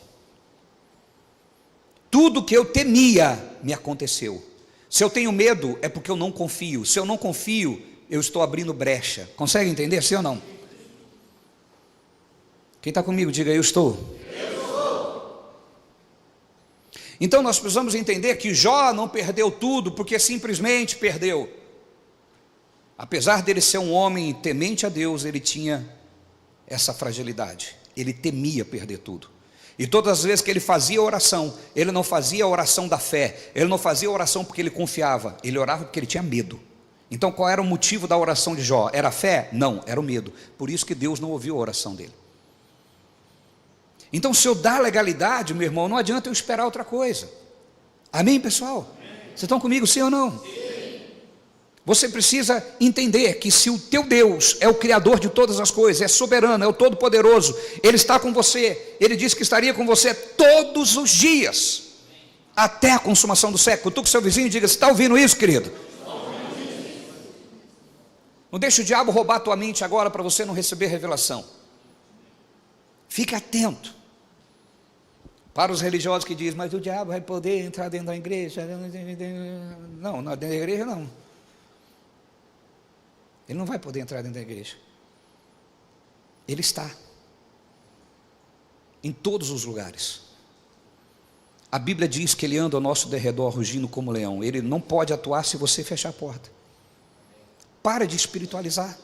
Tudo que eu temia me aconteceu. Se eu tenho medo, é porque eu não confio. Se eu não confio, eu estou abrindo brecha. Consegue entender, sim ou não? Quem está comigo, diga: eu estou. Então nós precisamos entender que Jó não perdeu tudo porque simplesmente perdeu. Apesar dele ser um homem temente a Deus, ele tinha essa fragilidade. Ele temia perder tudo. E todas as vezes que ele fazia oração, ele não fazia a oração da fé, ele não fazia a oração porque ele confiava, ele orava porque ele tinha medo. Então qual era o motivo da oração de Jó? Era a fé? Não, era o medo. Por isso que Deus não ouviu a oração dele. Então, se eu dar legalidade, meu irmão, não adianta eu esperar outra coisa. Amém, pessoal? Vocês estão comigo, sim ou não? Sim. Você precisa entender que se o teu Deus é o Criador de todas as coisas, é soberano, é o Todo-Poderoso, Ele está com você, Ele disse que estaria com você todos os dias, até a consumação do século. Tu com seu vizinho, diga: você está ouvindo isso, querido? Não deixe o diabo roubar a tua mente agora para você não receber revelação. Fique atento. Para os religiosos que dizem: mas o diabo vai poder entrar dentro da igreja? Não, dentro da igreja não. Ele não vai poder entrar dentro da igreja. Ele está em todos os lugares. A Bíblia diz que ele anda ao nosso derredor rugindo como leão. Ele não pode atuar se você fechar a porta. Para de espiritualizar.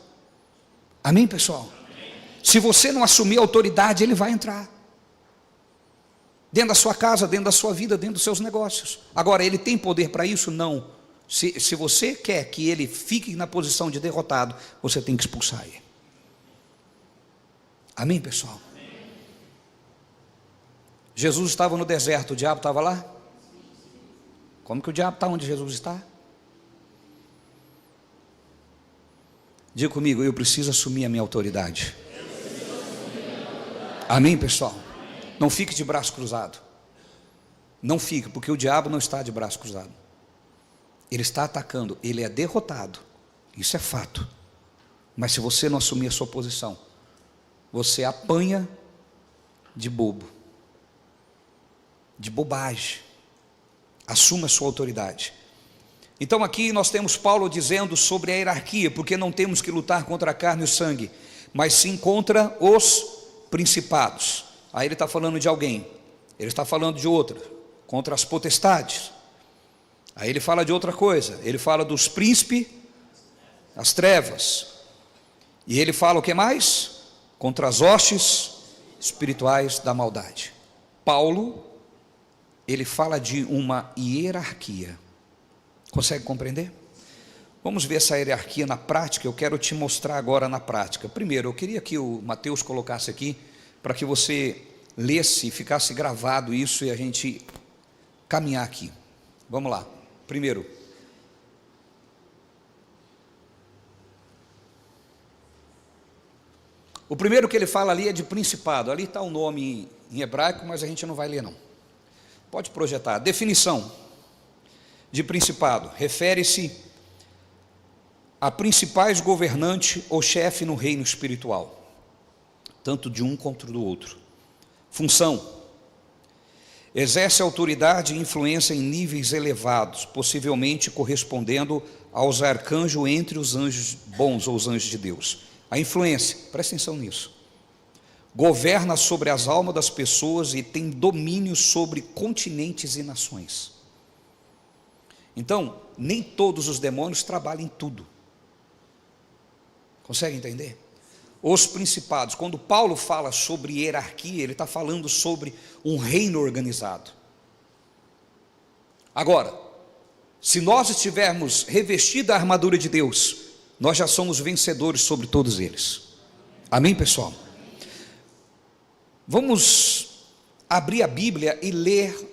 Amém, pessoal? Se você não assumir a autoridade, ele vai entrar dentro da sua casa, dentro da sua vida, dentro dos seus negócios. Agora, ele tem poder para isso? Não. Se você quer que ele fique na posição de derrotado, você tem que expulsar ele. Amém, pessoal? Amém. Jesus estava no deserto, o diabo estava lá? Como que o diabo está onde Jesus está? Diga comigo: eu preciso assumir a minha autoridade. Amém, pessoal? Não fique de braço cruzado. Não fique, porque o diabo não está de braço cruzado. Ele está atacando, ele é derrotado. Isso é fato. Mas se você não assumir a sua posição, você apanha de bobo, de bobagem. Assuma a sua autoridade. Então aqui nós temos Paulo dizendo sobre a hierarquia, porque não temos que lutar contra a carne e o sangue, mas sim contra os principados. Aí ele está falando de alguém, ele está falando de outra, contra as potestades. Aí ele fala de outra coisa, ele fala dos príncipes, as trevas. E ele fala o que mais? Contra as hostes espirituais da maldade. Paulo, ele fala de uma hierarquia. Consegue compreender? Vamos ver essa hierarquia na prática. Eu quero te mostrar agora na prática. Primeiro, eu queria que o Mateus colocasse aqui, para que você lesse e ficasse gravado isso e a gente caminhar aqui. Vamos lá. Primeiro, o primeiro que ele fala ali é de principado. Ali está o nome em hebraico, mas a gente não vai ler não. Pode projetar. Definição de principado: refere-se a principais governante ou chefe no reino espiritual, tanto de um quanto do outro. Função: exerce autoridade e influência em níveis elevados, possivelmente correspondendo aos arcanjos entre os anjos bons ou os anjos de Deus. A influência, presta atenção nisso, governa sobre as almas das pessoas e tem domínio sobre continentes e nações. Então, nem todos os demônios trabalham em tudo. Consegue entender? Os principados, quando Paulo fala sobre hierarquia, ele está falando sobre um reino organizado. Agora, se nós estivermos revestidos da armadura de Deus, nós já somos vencedores sobre todos eles. Amém, pessoal? Vamos abrir a Bíblia e ler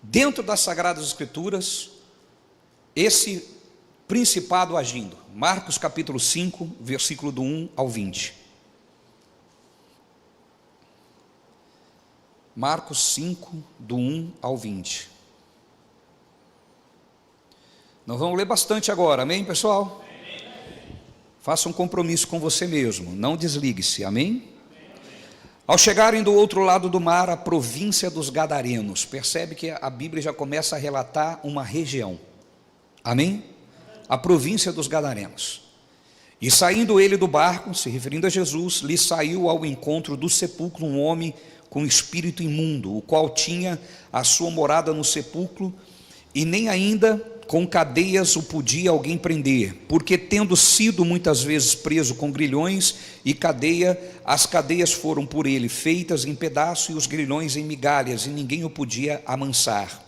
dentro das Sagradas Escrituras esse principado agindo. Marcos capítulo 5, versículo do 1 ao 20. Marcos 5, do 1 ao 20. Nós vamos ler bastante agora, amém, pessoal? Faça um compromisso com você mesmo, não desligue-se, amém? Ao chegarem do outro lado do mar, a província dos Gadarenos, percebe que a Bíblia já começa a relatar uma região, amém? A província dos Gadarenos. E saindo ele do barco, se referindo a Jesus, lhe saiu ao encontro do sepulcro um homem com espírito imundo, o qual tinha a sua morada no sepulcro, e nem ainda com cadeias o podia alguém prender, porque tendo sido muitas vezes preso com grilhões e cadeia, as cadeias foram por ele feitas em pedaços e os grilhões em migalhas, e ninguém o podia amansar.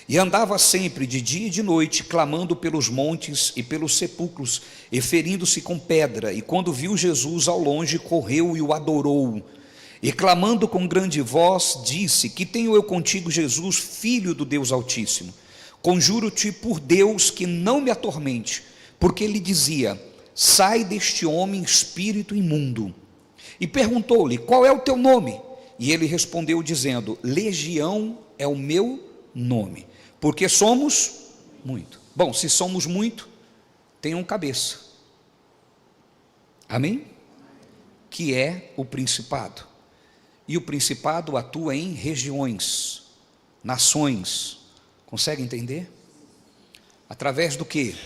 E andava sempre de dia e de noite, clamando pelos montes e pelos sepulcros, e ferindo-se com pedra, e quando viu Jesus ao longe, correu e o adorou, e clamando com grande voz, disse: que tenho eu contigo, Jesus, filho do Deus Altíssimo? Conjuro-te por Deus que não me atormente, porque ele dizia: sai deste homem, espírito imundo. E perguntou-lhe: qual é o teu nome? E ele respondeu dizendo: Legião é o meu nome, porque somos muito. Bom, se somos muito, tem um cabeça, amém? Que é o principado. E o principado atua em regiões, nações. Consegue entender? Através do que?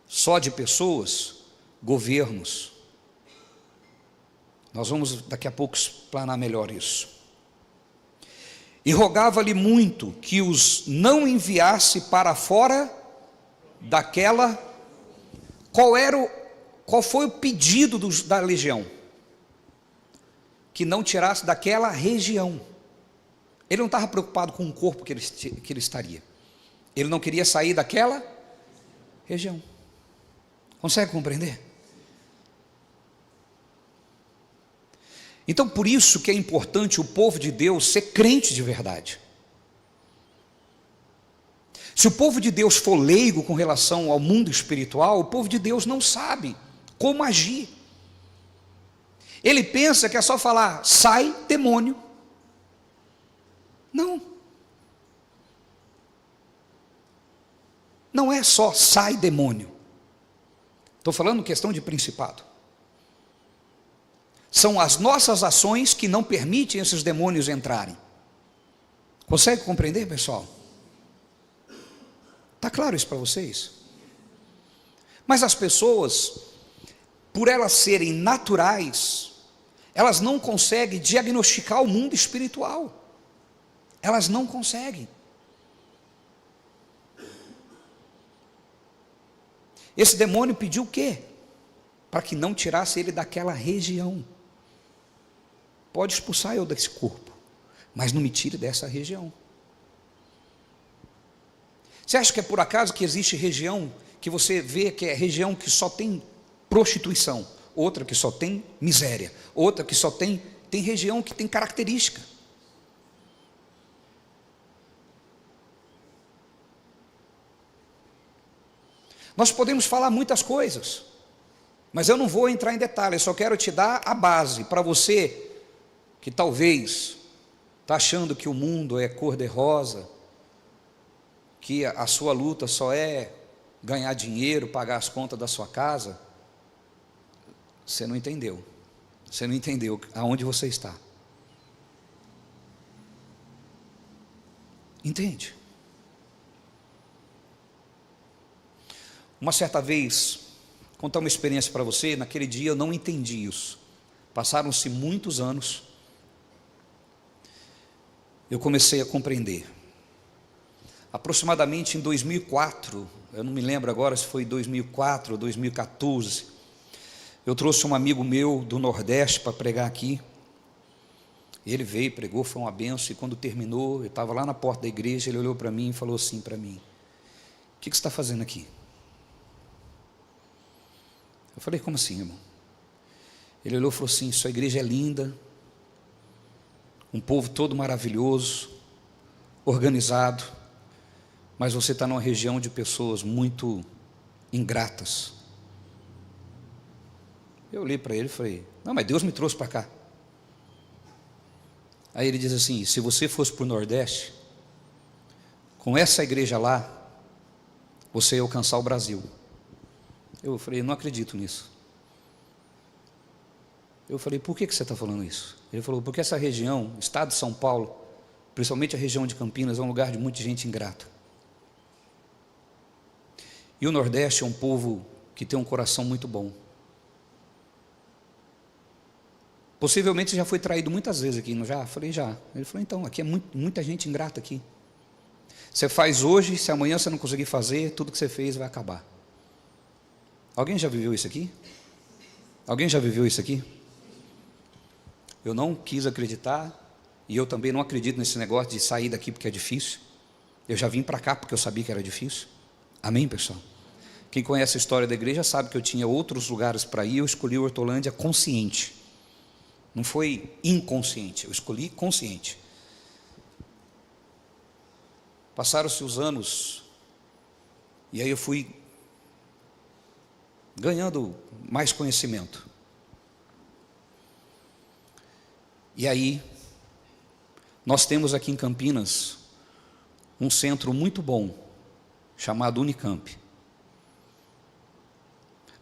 Só de pessoas, governos. Nós vamos daqui a pouco explanar melhor isso. E rogava-lhe muito que os não enviasse para fora daquela. Qual foi o pedido da legião? Que não tirasse daquela região. Ele não estava preocupado com o corpo que ele estaria. Ele não queria sair daquela região. Consegue compreender? Então, por isso que é importante o povo de Deus ser crente de verdade. Se o povo de Deus for leigo com relação ao mundo espiritual, o povo de Deus não sabe como agir. Ele pensa que é só falar: sai, demônio. Não, não é só sai demônio. Estou falando questão de principado. São as nossas ações que não permitem esses demônios entrarem. Consegue compreender, pessoal? Está claro isso para vocês? Mas as pessoas, por elas serem naturais, elas não conseguem diagnosticar o mundo espiritual. Elas não conseguem. Esse demônio pediu o quê? Para que não tirasse ele daquela região. Pode expulsar eu desse corpo, mas não me tire dessa região. Você acha que é por acaso que existe região que você vê que é região que só tem prostituição, outra que só tem miséria, outra que só tem região que tem característica? Nós podemos falar muitas coisas, mas eu não vou entrar em detalhes, só quero te dar a base para você que talvez está achando que o mundo é cor-de-rosa, que a sua luta só é ganhar dinheiro, pagar as contas da sua casa. Você não entendeu. Você não entendeu aonde você está. Entende? Uma certa vez, contar uma experiência para você, naquele dia eu não entendi isso. Passaram-se muitos anos, eu comecei a compreender. Aproximadamente em 2004, eu não me lembro agora se foi 2004 ou 2014, eu trouxe um amigo meu do Nordeste para pregar aqui. Ele veio, pregou, foi uma benção, e quando terminou, eu estava lá na porta da igreja, ele olhou para mim e falou assim para mim: o que você está fazendo aqui? Eu falei: como assim, irmão? Ele olhou e falou assim: sua igreja é linda, um povo todo maravilhoso, organizado, mas você está numa região de pessoas muito ingratas. Eu olhei para ele e falei: não, mas Deus me trouxe para cá. Aí ele diz assim: se você fosse para o Nordeste, com essa igreja lá, você ia alcançar o Brasil. Eu falei: não acredito nisso. Eu falei: por que você está falando isso? Ele falou: porque essa região, estado de São Paulo, principalmente a região de Campinas, é um lugar de muita gente ingrata. E o Nordeste é um povo que tem um coração muito bom. Possivelmente já foi traído muitas vezes aqui, não já? Eu falei: já. Ele falou: então, aqui é muita gente ingrata aqui. Você faz hoje, se amanhã você não conseguir fazer, tudo que você fez vai acabar. Alguém já viveu isso aqui? Alguém já viveu isso aqui? Eu não quis acreditar, e eu também não acredito nesse negócio de sair daqui porque é difícil. Eu já vim para cá porque eu sabia que era difícil. Amém, pessoal? Quem conhece a história da igreja sabe que eu tinha outros lugares para ir, eu escolhi Hortolândia consciente. Não foi inconsciente, eu escolhi consciente. Passaram-se os anos, e aí eu fui ganhando mais conhecimento. E aí, nós temos aqui em Campinas um centro muito bom, chamado Unicamp.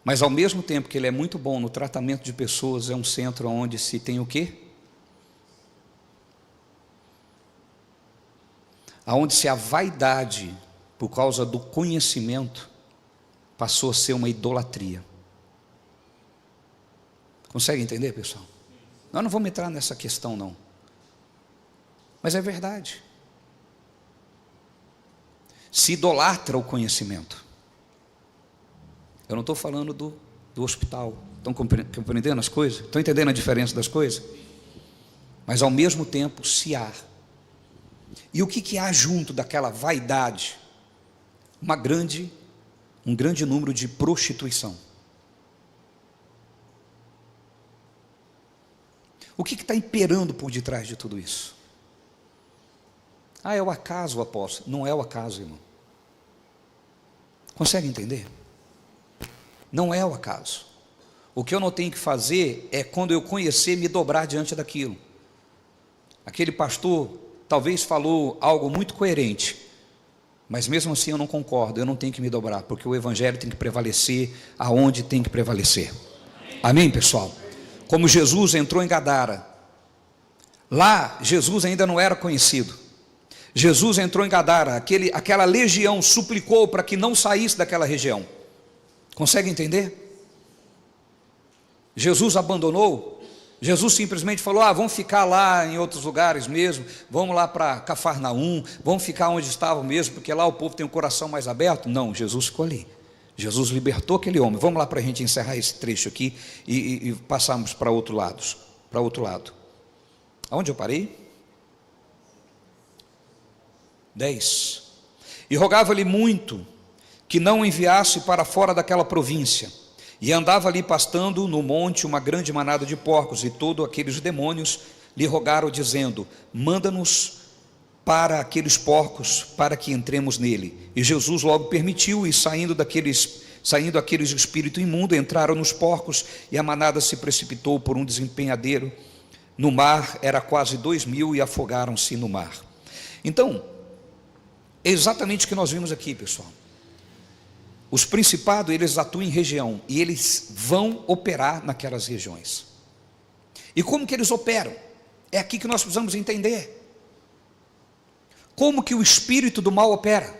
Mas ao mesmo tempo que ele é muito bom no tratamento de pessoas, é um centro onde se tem o quê? Aonde se a vaidade, por causa do conhecimento, passou a ser uma idolatria. Consegue entender, pessoal? Nós não vamos entrar nessa questão, não. Mas é verdade. Se idolatra o conhecimento. Eu não estou falando do hospital. Estão compreendendo as coisas? Estão entendendo a diferença das coisas? Mas ao mesmo tempo se há. E o que há junto daquela vaidade? Um grande número de prostituição. O que está imperando por detrás de tudo isso? É o acaso, apóstolo. Não é o acaso, irmão. Consegue entender? Não é o acaso. O que eu não tenho que fazer é, quando eu conhecer, me dobrar diante daquilo. Aquele pastor talvez falou algo muito coerente, Mas mesmo assim eu não concordo, eu não tenho que me dobrar, porque o evangelho tem que prevalecer aonde tem que prevalecer. Amém, pessoal? Como Jesus entrou em Gadara, lá Jesus ainda não era conhecido. Jesus entrou em Gadara, aquela legião suplicou para que não saísse daquela região. Consegue entender? Jesus abandonou. Jesus simplesmente falou: vamos ficar lá em outros lugares mesmo, vamos lá para Cafarnaum, vamos ficar onde estavam mesmo, porque lá o povo tem o coração mais aberto. Não, Jesus ficou ali. Jesus libertou aquele homem. Vamos lá para a gente encerrar esse trecho aqui e passarmos para outro lado. Aonde eu parei? 10. E rogava-lhe muito que não o enviasse para fora daquela província. E andava ali pastando no monte uma grande manada de porcos, e todos aqueles demônios lhe rogaram, dizendo: manda-nos para aqueles porcos, para que entremos nele. E Jesus logo permitiu, e saindo aqueles espíritos imundos, entraram nos porcos, e a manada se precipitou por um desempenhadeiro no mar, era quase 2.000, e afogaram-se no mar. Então, é exatamente o que nós vimos aqui, pessoal. Os principados, eles atuam em região, e eles vão operar naquelas regiões. E como que eles operam? É aqui que nós precisamos entender. Como que o espírito do mal opera?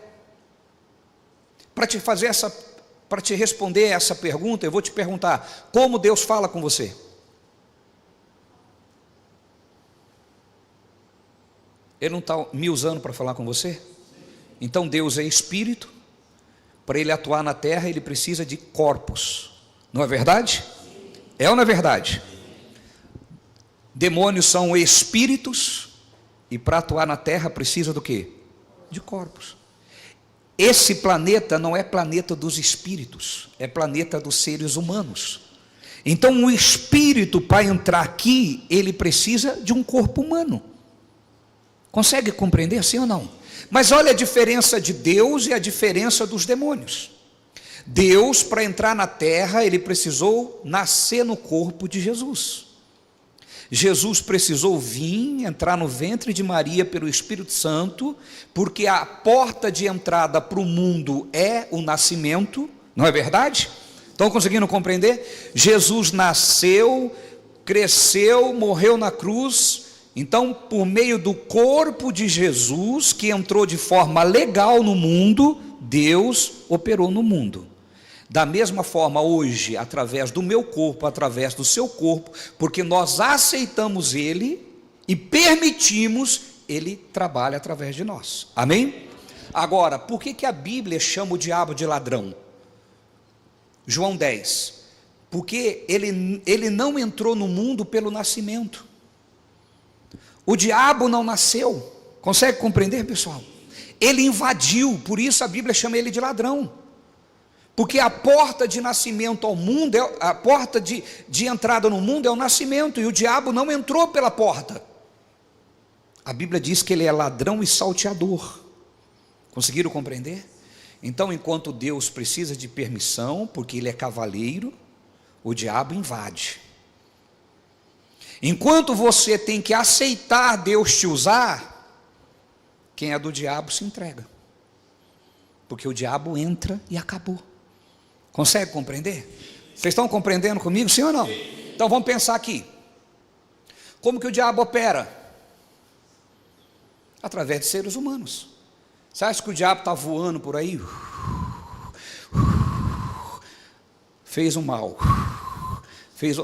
Para te responder essa pergunta, eu vou te perguntar: como Deus fala com você? Ele não está me usando para falar com você? Então Deus é espírito. Para ele atuar na terra, ele precisa de corpos. Não é verdade? É ou não é verdade? Demônios são espíritos, e para atuar na terra precisa do quê? De corpos. Esse planeta não é planeta dos espíritos, é planeta dos seres humanos. Então o espírito, para entrar aqui, ele precisa de um corpo humano. Consegue compreender, sim ou não? Mas olha a diferença de Deus e a diferença dos demônios. Deus, para entrar na terra, ele precisou nascer no corpo de Jesus. Jesus precisou vir, entrar no ventre de Maria pelo Espírito Santo, porque a porta de entrada para o mundo é o nascimento, não é verdade? Estão conseguindo compreender? Jesus nasceu, cresceu, morreu na cruz. Então, por meio do corpo de Jesus, que entrou de forma legal no mundo, Deus operou no mundo. Da mesma forma, hoje, através do meu corpo, através do seu corpo, porque nós aceitamos Ele e permitimos, Ele trabalha através de nós. Amém? Agora, por que a Bíblia chama o diabo de ladrão? João 10. Porque ele não entrou no mundo pelo nascimento. O diabo não nasceu. Consegue compreender, pessoal? Ele invadiu, por isso a Bíblia chama ele de ladrão. Porque a porta de nascimento ao mundo, a porta de entrada no mundo é o nascimento, e o diabo não entrou pela porta. A Bíblia diz que ele é ladrão e salteador. Conseguiram compreender? Então, enquanto Deus precisa de permissão, porque ele é cavaleiro, o diabo invade. Enquanto você tem que aceitar Deus te usar, quem é do diabo se entrega. Porque o diabo entra e acabou. Consegue compreender? Vocês estão compreendendo comigo, sim ou não? Então vamos pensar aqui. Como que o diabo opera? Através de seres humanos. Você acha que o diabo está voando por aí? Fez o mal.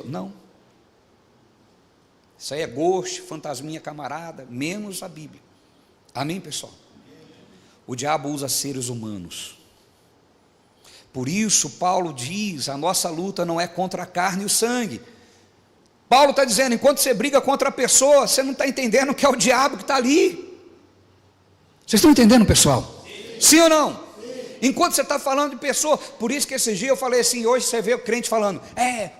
Não. Isso aí é gosto, fantasminha camarada, menos a Bíblia. Amém, pessoal? O diabo usa seres humanos. Por isso Paulo diz: a nossa luta não é contra a carne e o sangue. Paulo está dizendo, enquanto você briga contra a pessoa, você não está entendendo que é o diabo que está ali. Vocês estão entendendo, pessoal? Sim ou não? Enquanto você está falando de pessoa, por isso que esses dias eu falei assim, hoje você vê o crente falando,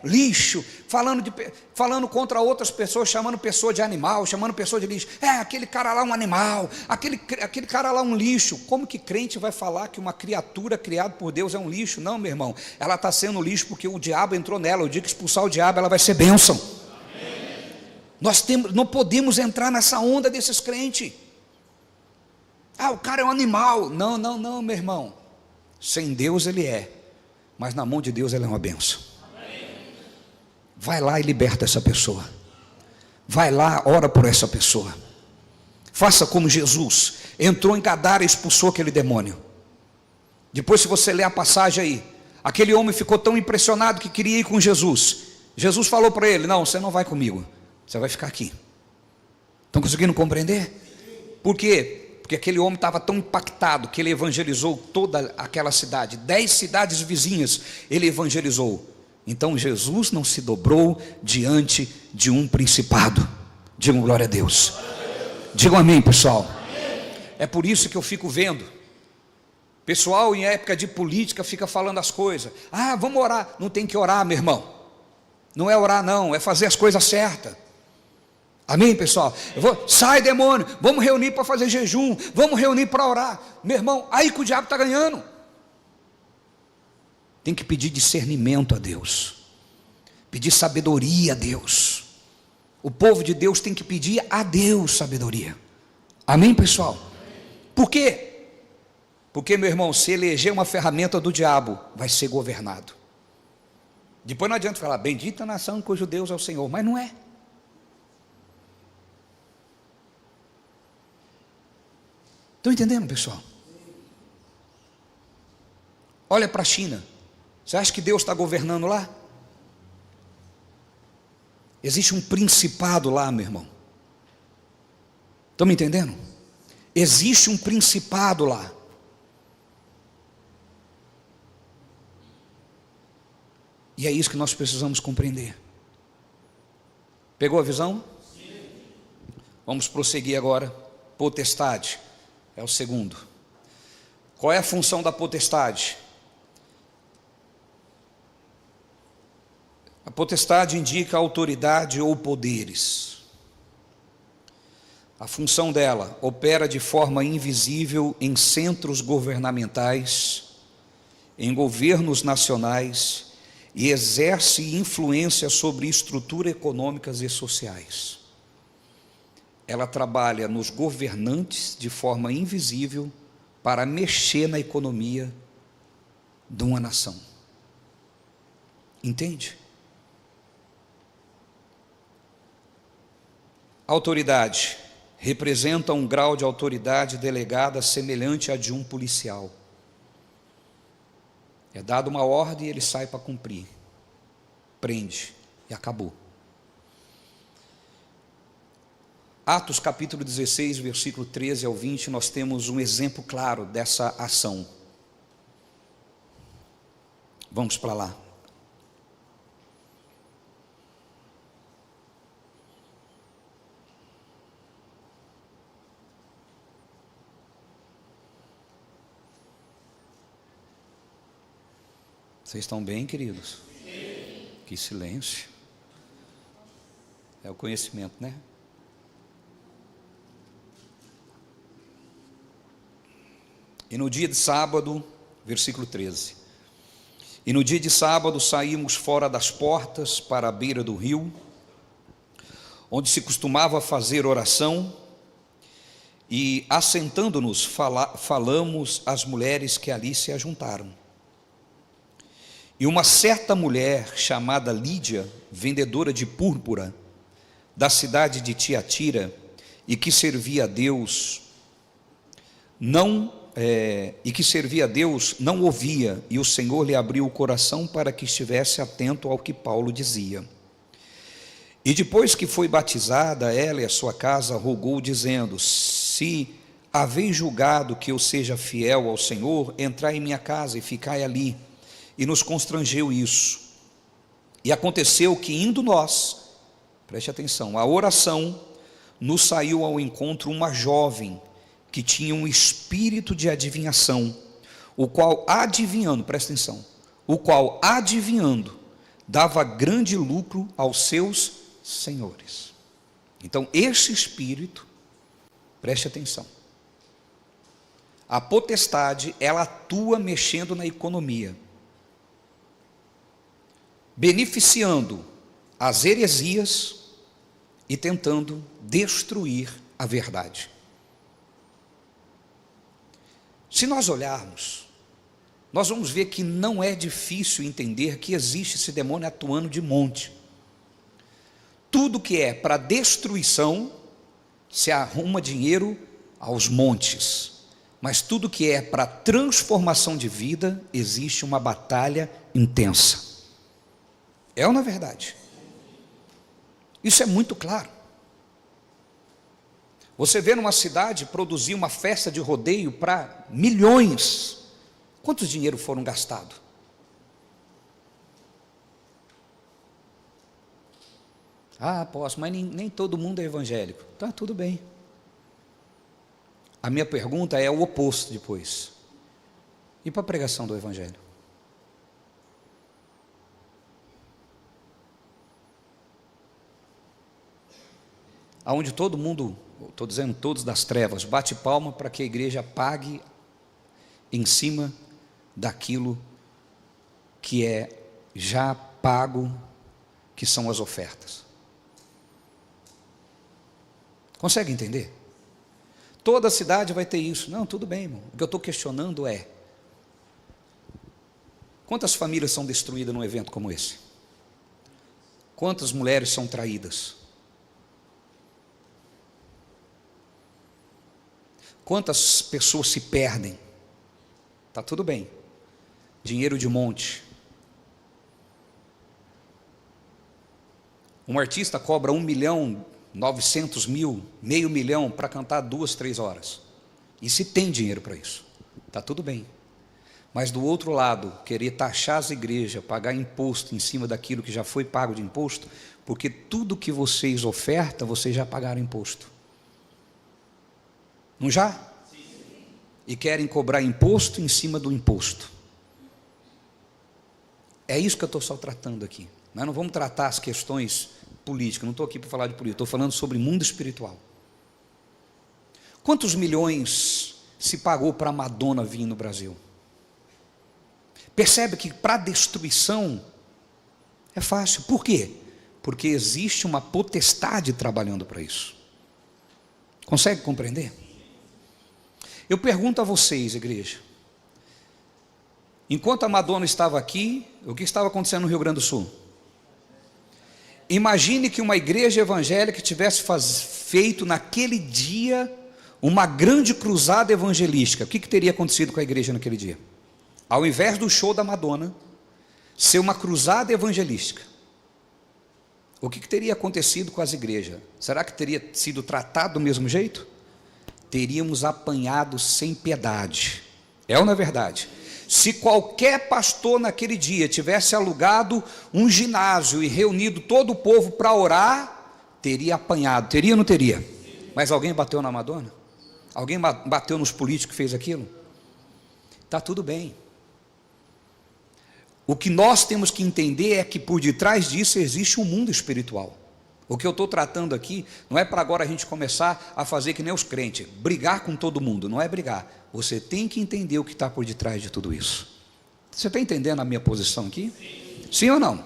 lixo, falando contra outras pessoas, chamando pessoa de animal, chamando pessoa de lixo, aquele cara lá é um animal, aquele cara lá é um lixo. Como que crente vai falar que uma criatura criada por Deus é um lixo? Não, meu irmão, ela está sendo lixo porque o diabo entrou nela. O dia que expulsar o diabo, ela vai ser bênção. Amém. Não podemos entrar nessa onda desses crentes. Ah, o cara é um animal. Não, não, não, meu irmão. Sem Deus ele é, mas na mão de Deus ele é uma bênção. Vai lá e liberta essa pessoa. Vai lá, ora por essa pessoa. Faça como Jesus entrou em Gadara e expulsou aquele demônio. Depois, se você ler a passagem aí, aquele homem ficou tão impressionado que queria ir com Jesus. Jesus falou para ele: não, você não vai comigo, você vai ficar aqui. Estão conseguindo compreender? Por quê? Porque aquele homem estava tão impactado que ele evangelizou toda aquela cidade. 10 cidades vizinhas ele evangelizou. Então Jesus não se dobrou diante de um principado. Digam glória a Deus. Digam amém, pessoal. É por isso que eu fico vendo pessoal em época de política fica falando as coisas. Ah, vamos orar. Não tem que orar, meu irmão. Não é orar não, é fazer as coisas certas. Amém, pessoal? Sai demônio, vamos reunir para fazer jejum, vamos reunir para orar. Meu irmão, aí que o diabo está ganhando. Tem que pedir discernimento a Deus, pedir sabedoria a Deus. O povo de Deus tem que pedir a Deus sabedoria. Amém, pessoal? Por quê? Porque, meu irmão, se eleger uma ferramenta do diabo, vai ser governado. Depois não adianta falar, bendita a nação cujo Deus é o Senhor, mas não é. Estão entendendo, pessoal? Olha para a China. Você acha que Deus está governando lá? Existe um principado lá, meu irmão. Estão me entendendo? Existe um principado lá. E é isso que nós precisamos compreender. Pegou a visão? Sim. Vamos prosseguir agora. Potestade é o segundo. Qual é a função da potestade? A potestade indica autoridade ou poderes. A função dela opera de forma invisível em centros governamentais, em governos nacionais e exerce influência sobre estruturas econômicas e sociais. Ela trabalha nos governantes de forma invisível para mexer na economia de uma nação. Entende? Autoridade representa um grau de autoridade delegada semelhante à de um policial. É dada uma ordem e ele sai para cumprir. Prende e acabou. Atos capítulo 16, versículo 13 ao 20, nós temos um exemplo claro dessa ação. Vamos para lá. Vocês estão bem, queridos? Sim. Que silêncio. É o conhecimento, né? E no dia de sábado, versículo 13. E no dia de sábado saímos fora das portas para a beira do rio, onde se costumava fazer oração, e assentando-nos falamos às mulheres que ali se ajuntaram. E uma certa mulher chamada Lídia, vendedora de púrpura, da cidade de Tiatira, e que servia a Deus, não ouvia, e o Senhor lhe abriu o coração para que estivesse atento ao que Paulo dizia. E depois que foi batizada, ela e a sua casa rogou, dizendo: se haveis julgado que eu seja fiel ao Senhor, entrai em minha casa e ficai ali. E nos constrangeu isso. E aconteceu que, indo nós, preste atenção, a oração, nos saiu ao encontro uma jovem que tinha um espírito de adivinhação, o qual adivinhando, presta atenção, dava grande lucro aos seus senhores. Então, esse espírito, preste atenção, a potestade, ela atua mexendo na economia, beneficiando as heresias e tentando destruir a verdade. Se nós olharmos, nós vamos ver que não é difícil entender que existe esse demônio atuando de monte. Tudo que é para destruição, se arruma dinheiro aos montes, mas tudo que é para transformação de vida, existe uma batalha intensa. É ou não é verdade? Isso é muito claro. Você vê numa cidade produzir uma festa de rodeio para milhões. Quantos dinheiro foram gastados? Ah, apóstolo, mas nem todo mundo é evangélico. Tá, tudo bem. A minha pergunta é o oposto depois. E para a pregação do evangelho? Aonde todo mundo, estou dizendo todos das trevas, bate palma para que a igreja pague em cima daquilo que é já pago, que são as ofertas. Consegue entender? Toda cidade vai ter isso. Não, tudo bem, irmão. O que eu estou questionando é: quantas famílias são destruídas num evento como esse? Quantas mulheres são traídas? Quantas pessoas se perdem? Está tudo bem. Dinheiro de monte. Um artista cobra 1.900.000, meio milhão para cantar 2, 3 horas. E se tem dinheiro para isso, está tudo bem. Mas do outro lado, querer taxar as igrejas, pagar imposto em cima daquilo que já foi pago de imposto, porque tudo que vocês ofertam, vocês já pagaram imposto. Não já? E querem cobrar imposto em cima do imposto. É isso que eu estou só tratando aqui. Nós não vamos tratar as questões políticas, não estou aqui para falar de política, estou falando sobre mundo espiritual. Quantos milhões se pagou para a Madonna vir no Brasil? Percebe que para destruição é fácil. Por quê? Porque existe uma potestade trabalhando para isso. Consegue compreender? Eu pergunto a vocês, igreja, enquanto a Madonna estava aqui, o que estava acontecendo no Rio Grande do Sul? Imagine que uma igreja evangélica tivesse feito naquele dia uma grande cruzada evangelística. O que teria acontecido com a igreja naquele dia? Ao invés do show da Madonna ser uma cruzada evangelística, o que teria acontecido com as igrejas? Será que teria sido tratado do mesmo jeito? Teríamos apanhado sem piedade. É ou não é verdade? Se qualquer pastor naquele dia tivesse alugado um ginásio e reunido todo o povo para orar, teria apanhado. Teria ou não teria? Mas alguém bateu na Madonna? Alguém bateu nos políticos que fez aquilo? Está tudo bem. O que nós temos que entender é que por detrás disso existe um mundo espiritual. O que eu estou tratando aqui não é para agora a gente começar a fazer que nem os crentes, brigar com todo mundo. Não é brigar. Você tem que entender o que está por detrás de tudo isso. Você está entendendo a minha posição aqui? Sim ou não? Sim.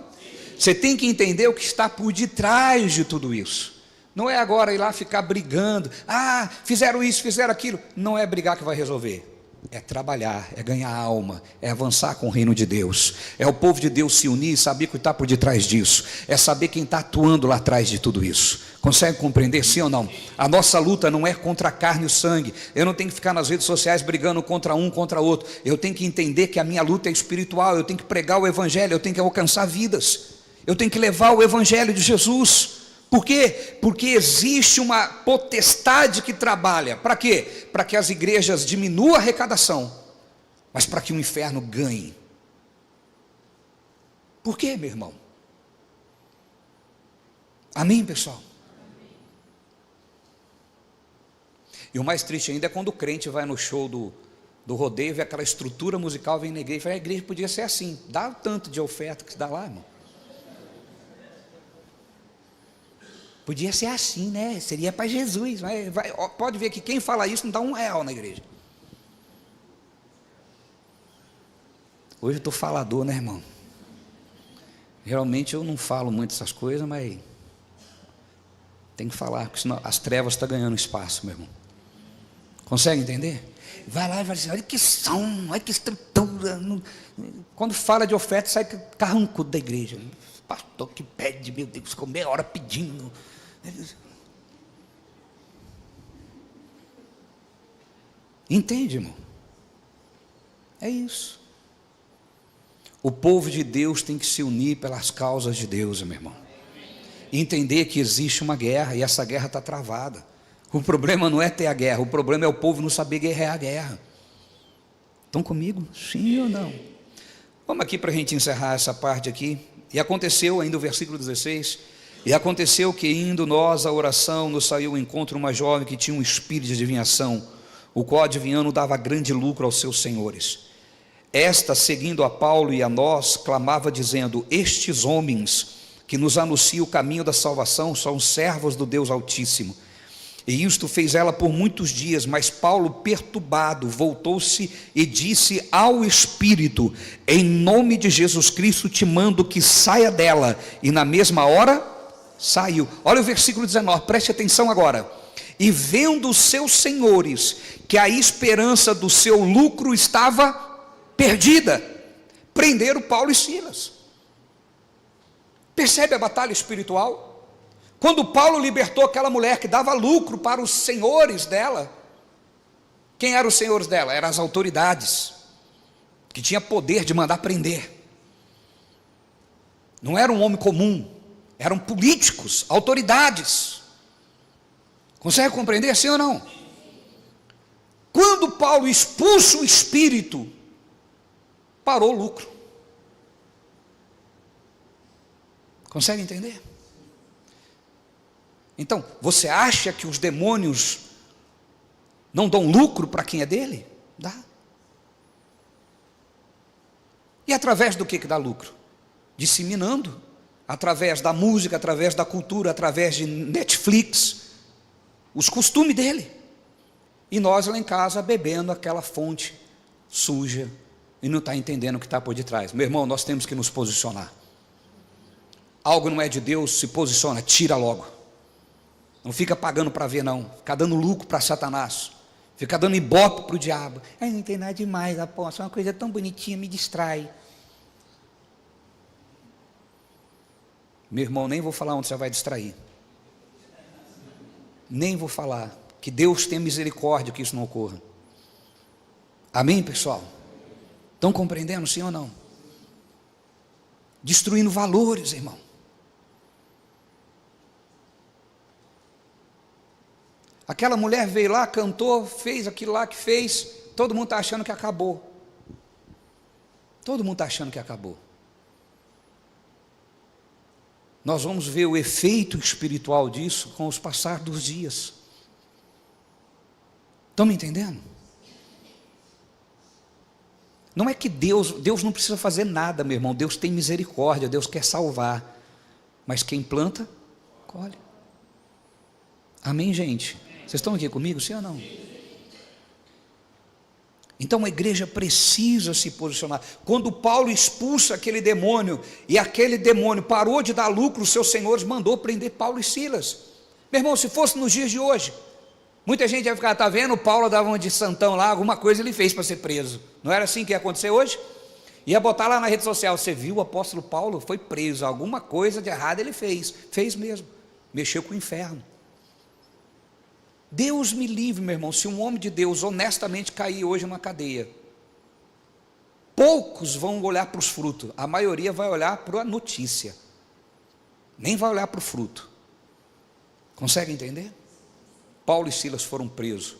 Você tem que entender o que está por detrás de tudo isso. Não é agora ir lá ficar brigando. Ah, fizeram isso, fizeram aquilo. Não é brigar que vai resolver. É trabalhar, é ganhar alma, é avançar com o reino de Deus, é o povo de Deus se unir e saber o que está por detrás disso, é saber quem está atuando lá atrás de tudo isso. Consegue compreender, sim ou não? A nossa luta não é contra a carne e o sangue. Eu não tenho que ficar nas redes sociais brigando contra um, contra outro. Eu tenho que entender que a minha luta é espiritual, eu tenho que pregar o evangelho, eu tenho que alcançar vidas, eu tenho que levar o evangelho de Jesus. Por quê? Porque existe uma potestade que trabalha. Para quê? Para que as igrejas diminuam a arrecadação, mas para que o inferno ganhe. Por quê, meu irmão? Amém, pessoal? E o mais triste ainda é quando o crente vai no show do rodeio, vê aquela estrutura musical, vem na igreja e fala: a igreja podia ser assim, dá o tanto de oferta que se dá lá, irmão. Podia ser assim, né? Seria para Jesus. Pode ver que quem fala isso não dá R$1 na igreja. Hoje eu estou falador, né, irmão? Geralmente eu não falo muito essas coisas, mas tem que falar, porque senão as trevas estão ganhando espaço, meu irmão. Consegue entender? vai lá e fala assim: olha que som, olha que estrutura. Quando fala de oferta, sai carrancudo da igreja. Pastor que pede, meu Deus, ficou meia hora pedindo. Entende, irmão? É isso. O povo de Deus tem que se unir pelas causas de Deus, meu irmão. Entender que existe uma guerra e essa guerra está travada. O problema não é ter a guerra, o problema é o povo não saber guerrear a guerra. Estão comigo? Sim ou não? Vamos aqui para a gente encerrar essa parte aqui. E aconteceu, ainda o versículo 16, e aconteceu que indo nós à oração, nos saiu ao encontro uma jovem que tinha um espírito de adivinhação, o qual adivinhando dava grande lucro aos seus senhores. Esta, seguindo a Paulo e a nós, clamava dizendo: estes homens que nos anunciam o caminho da salvação são servos do Deus Altíssimo. E isto fez ela por muitos dias, mas Paulo, perturbado, voltou-se e disse ao Espírito: em nome de Jesus Cristo te mando que saia dela. E na mesma hora saiu. Olha o versículo 19, preste atenção agora. E vendo os seus senhores que a esperança do seu lucro estava perdida, prenderam Paulo e Silas. Percebe a batalha espiritual? Quando Paulo libertou aquela mulher que dava lucro para os senhores dela, quem eram os senhores dela? Eram as autoridades, que tinha poder de mandar prender. Não era um homem comum, eram políticos, autoridades. Consegue compreender, sim ou não? Quando Paulo expulsa o espírito, parou o lucro. Consegue entender? Então, você acha que os demônios não dão lucro para quem é dele? Dá. E através do que dá lucro? Disseminando, através da música, através da cultura, através de Netflix, os costumes dele. E nós lá em casa bebendo aquela fonte suja e não está entendendo o que está por detrás. Meu irmão, nós temos que nos posicionar. Algo não é de Deus, se posiciona, tira logo. Não fica pagando para ver, não. Fica dando lucro para Satanás. Fica dando ibope para o diabo. Ai, não tem nada demais, apóstolo, uma coisa tão bonitinha, me distrai. Meu irmão, nem vou falar onde você vai distrair. Nem vou falar. Que Deus tenha misericórdia que isso não ocorra. Amém, pessoal? Estão compreendendo, sim ou não? Destruindo valores, irmão. Aquela mulher veio lá, cantou, fez aquilo lá que fez, todo mundo está achando que acabou. Todo mundo está achando que acabou. Nós vamos ver o efeito espiritual disso com os passar dos dias. Estão me entendendo? Não é que Deus não precisa fazer nada, meu irmão. Deus tem misericórdia, Deus quer salvar. Mas quem planta, colhe. Amém, gente? Vocês estão aqui comigo, sim ou não? Então a igreja precisa se posicionar. Quando Paulo expulsa aquele demônio, e aquele demônio parou de dar lucro, os seus senhores mandou prender Paulo e Silas. Meu irmão, se fosse nos dias de hoje, muita gente ia ficar, está vendo, Paulo dava uma de santão lá, alguma coisa ele fez para ser preso. Não era assim que ia acontecer hoje? Ia botar lá na rede social: você viu o apóstolo Paulo? Foi preso, alguma coisa de errado ele fez mesmo, mexeu com o inferno. Deus me livre, meu irmão, se um homem de Deus honestamente cair hoje numa cadeia. Poucos vão olhar para os frutos, a maioria vai olhar para a notícia, nem vai olhar para o fruto. Consegue entender? Paulo e Silas foram presos,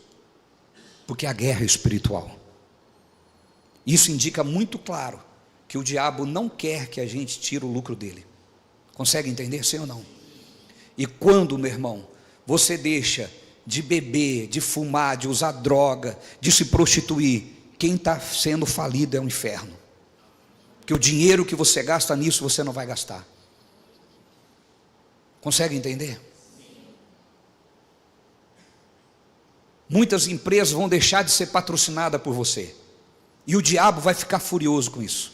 porque a guerra é espiritual. Isso indica muito claro que o diabo não quer que a gente tire o lucro dele. Consegue entender, sim ou não? E quando, meu irmão, você deixa de beber, de fumar, de usar droga, de se prostituir, quem está sendo falido é o inferno. Porque o dinheiro que você gasta nisso, você não vai gastar. Consegue entender? Muitas empresas vão deixar de ser patrocinadas por você, e o diabo vai ficar furioso com isso.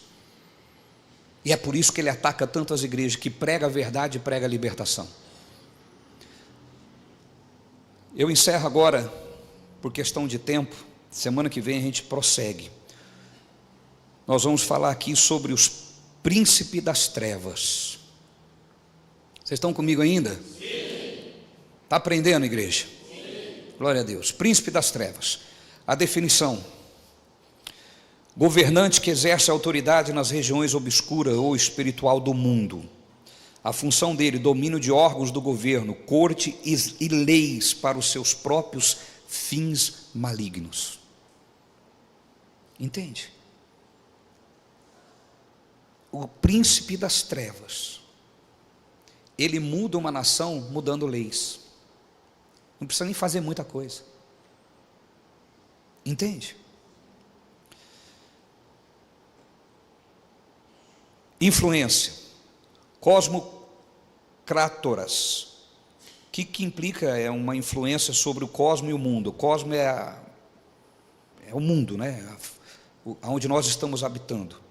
E é por isso que ele ataca tanto as igrejas que prega a verdade e prega a libertação. Eu encerro agora, por questão de tempo, Semana que vem a gente prossegue. Nós vamos falar aqui sobre os príncipes das trevas. Vocês estão comigo ainda? Sim. Está aprendendo, igreja? Sim. Glória a Deus. Príncipe das trevas. A definição: governante que exerce autoridade nas regiões obscuras ou espiritual do mundo. A função dele: domínio de órgãos do governo, corte e leis para os seus próprios fins malignos. Entende? O príncipe das trevas, ele muda uma nação mudando leis. Não precisa nem fazer muita coisa. Entende? Influência. Cosmocrátoras. O que implica? É uma influência sobre o cosmo e o mundo. O cosmo é o mundo, né? Onde nós estamos habitando.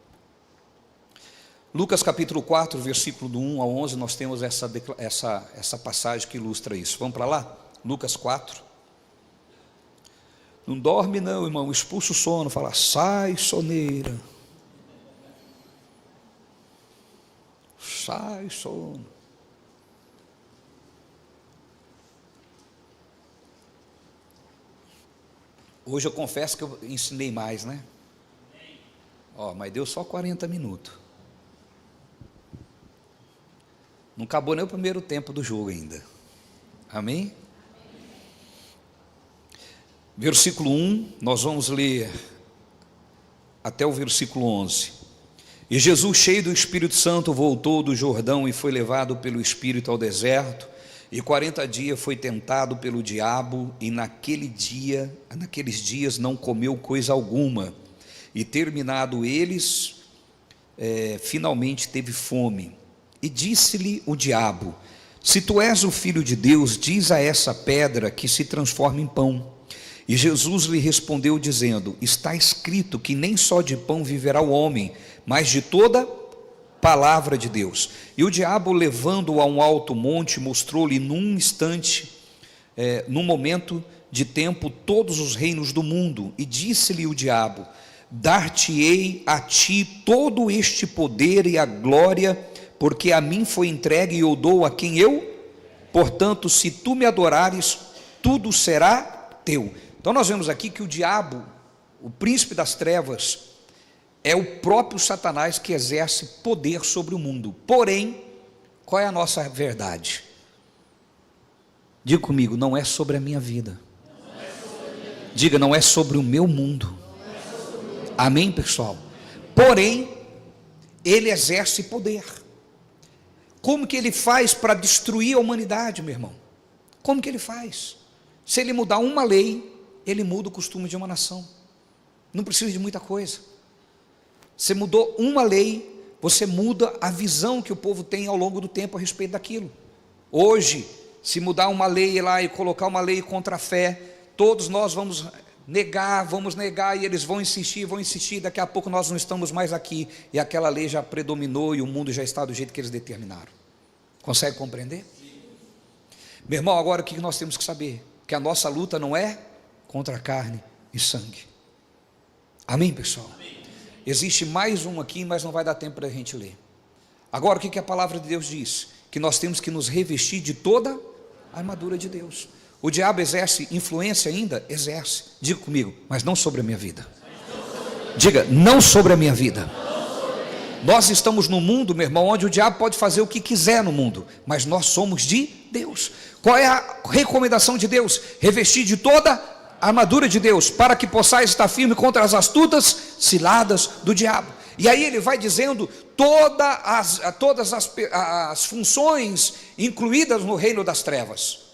Lucas capítulo 4, versículo do 1 ao 11, nós temos essa passagem que ilustra isso. Vamos para lá? Lucas 4. Não dorme não, irmão, expulsa o sono, fala: sai, soneira. Sai, sono. Hoje eu confesso que eu ensinei mais, né? Mas deu só 40 minutos. Não acabou nem o primeiro tempo do jogo ainda. Amém? Versículo 1, nós vamos ler até o versículo 11. E Jesus, cheio do Espírito Santo, voltou do Jordão e foi levado pelo Espírito ao deserto, e 40 dias foi tentado pelo diabo, e naqueles dias não comeu coisa alguma, e terminado eles, finalmente teve fome. E disse-lhe o diabo: se tu és o Filho de Deus, diz a essa pedra que se transforme em pão. E Jesus lhe respondeu dizendo: está escrito que nem só de pão viverá o homem, mas de toda palavra de Deus. E o diabo, levando-o a um alto monte, mostrou-lhe num instante, num momento de tempo, todos os reinos do mundo. E disse-lhe o diabo: dar-te-ei a ti todo este poder e a glória, porque a mim foi entregue e eu dou a quem eu. Portanto, se tu me adorares, tudo será teu. Então nós vemos aqui que o diabo, o príncipe das trevas, é o próprio Satanás que exerce poder sobre o mundo. Porém, qual é a nossa verdade? Diga comigo: não é sobre a minha vida. Diga: não é sobre o meu mundo. Amém, pessoal? Porém, ele exerce poder. Como que ele faz para destruir a humanidade, meu irmão? Como que ele faz? Se ele mudar uma lei, ele muda o costume de uma nação. Não precisa de muita coisa. Você mudou uma lei, você muda a visão que o povo tem ao longo do tempo a respeito daquilo. Hoje, se mudar uma lei lá e colocar uma lei contra a fé, todos nós vamos negar, e eles vão insistir, daqui a pouco nós não estamos mais aqui, e aquela lei já predominou e o mundo já está do jeito que eles determinaram. Consegue compreender? Sim. Meu irmão, agora o que nós temos que saber? Que a nossa luta não é contra carne e sangue. Amém, pessoal? Amém. Existe mais um aqui, mas não vai dar tempo para a gente ler. Agora o que a palavra de Deus diz? Que nós temos que nos revestir de toda a armadura de Deus. O diabo exerce influência ainda? Exerce. Diga comigo: mas não sobre a minha vida. Diga: não sobre a minha vida. Nós estamos no mundo, meu irmão, onde o diabo pode fazer o que quiser no mundo, mas nós somos de Deus. Qual é a recomendação de Deus? Revestir de toda a armadura de Deus, para que possais estar firme contra as astutas ciladas do diabo. E aí ele vai dizendo todas as funções incluídas no reino das trevas.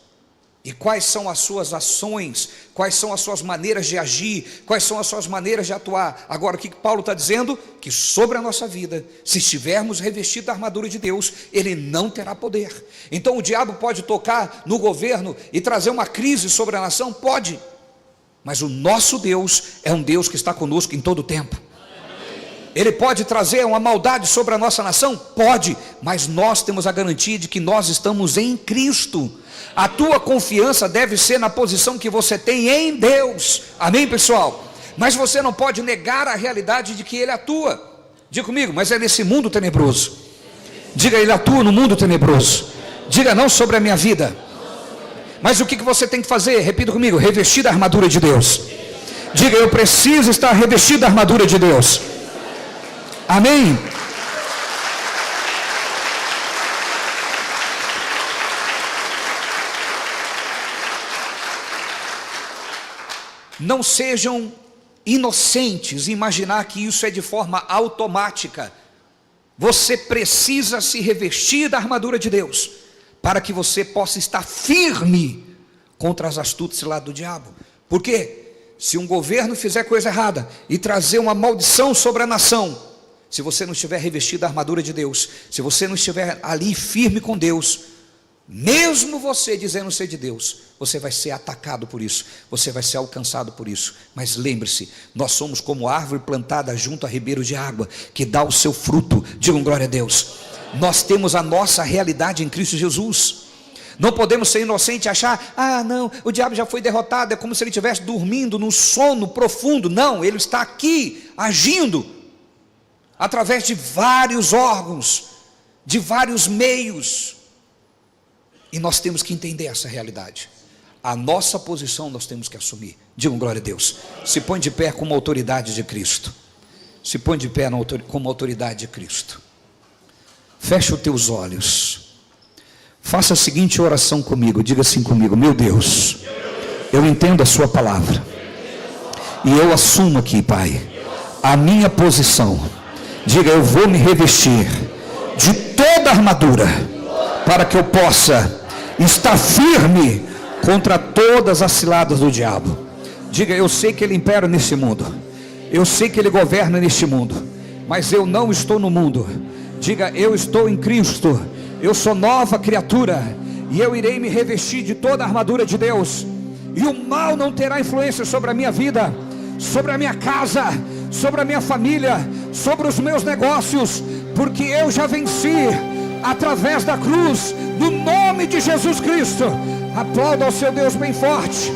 E quais são as suas ações, quais são as suas maneiras de agir, quais são as suas maneiras de atuar. Agora o que Paulo está dizendo? Que sobre a nossa vida, se estivermos revestidos da armadura de Deus, ele não terá poder. Então o diabo pode tocar no governo e trazer uma crise sobre a nação? Pode. Mas o nosso Deus é um Deus que está conosco em todo o tempo. Ele pode trazer uma maldade sobre a nossa nação? Pode, mas nós temos a garantia de que nós estamos em Cristo. A tua confiança deve ser na posição que você tem em Deus. Amém, pessoal? Mas você não pode negar a realidade de que Ele atua. Diga comigo, mas é nesse mundo tenebroso. Diga, Ele atua no mundo tenebroso. Diga, não sobre a minha vida. Mas o que você tem que fazer? Repita comigo, revestir da armadura de Deus. Diga, eu preciso estar revestido da armadura de Deus. Amém? Não sejam inocentes em imaginar que isso é de forma automática. Você precisa se revestir da armadura de Deus, para que você possa estar firme contra as astúcias lá do diabo. Por quê? Se um governo fizer coisa errada e trazer uma maldição sobre a nação, se você não estiver revestido da armadura de Deus, se você não estiver ali firme com Deus, mesmo você dizendo ser de Deus, você vai ser atacado por isso, você vai ser alcançado por isso. Mas lembre-se, nós somos como árvore plantada junto a ribeiro de água, que dá o seu fruto. Digam glória a Deus. Nós temos a nossa realidade em Cristo Jesus. Não podemos ser inocentes e achar, não, o diabo já foi derrotado, é como se ele estivesse dormindo num sono profundo. Não, ele está aqui, agindo, através de vários órgãos, de vários meios. E nós temos que entender essa realidade. A nossa posição nós temos que assumir. Digam glória a Deus. Se põe de pé como autoridade de Cristo. Se põe de pé como autoridade de Cristo. Fecha os teus olhos. Faça a seguinte oração comigo. Diga assim comigo: meu Deus, eu entendo a sua palavra. E eu assumo aqui, Pai, a minha posição. Diga, eu vou me revestir de toda a armadura, para que eu possa estar firme contra todas as ciladas do diabo. Diga, eu sei que ele impera neste mundo, eu sei que ele governa neste mundo, mas eu não estou no mundo. Diga, eu estou em Cristo, eu sou nova criatura, e eu irei me revestir de toda a armadura de Deus, e o mal não terá influência sobre a minha vida, sobre a minha casa, sobre a minha família, sobre os meus negócios, porque eu já venci através da cruz, no nome de Jesus Cristo. Aplauda ao seu Deus bem forte.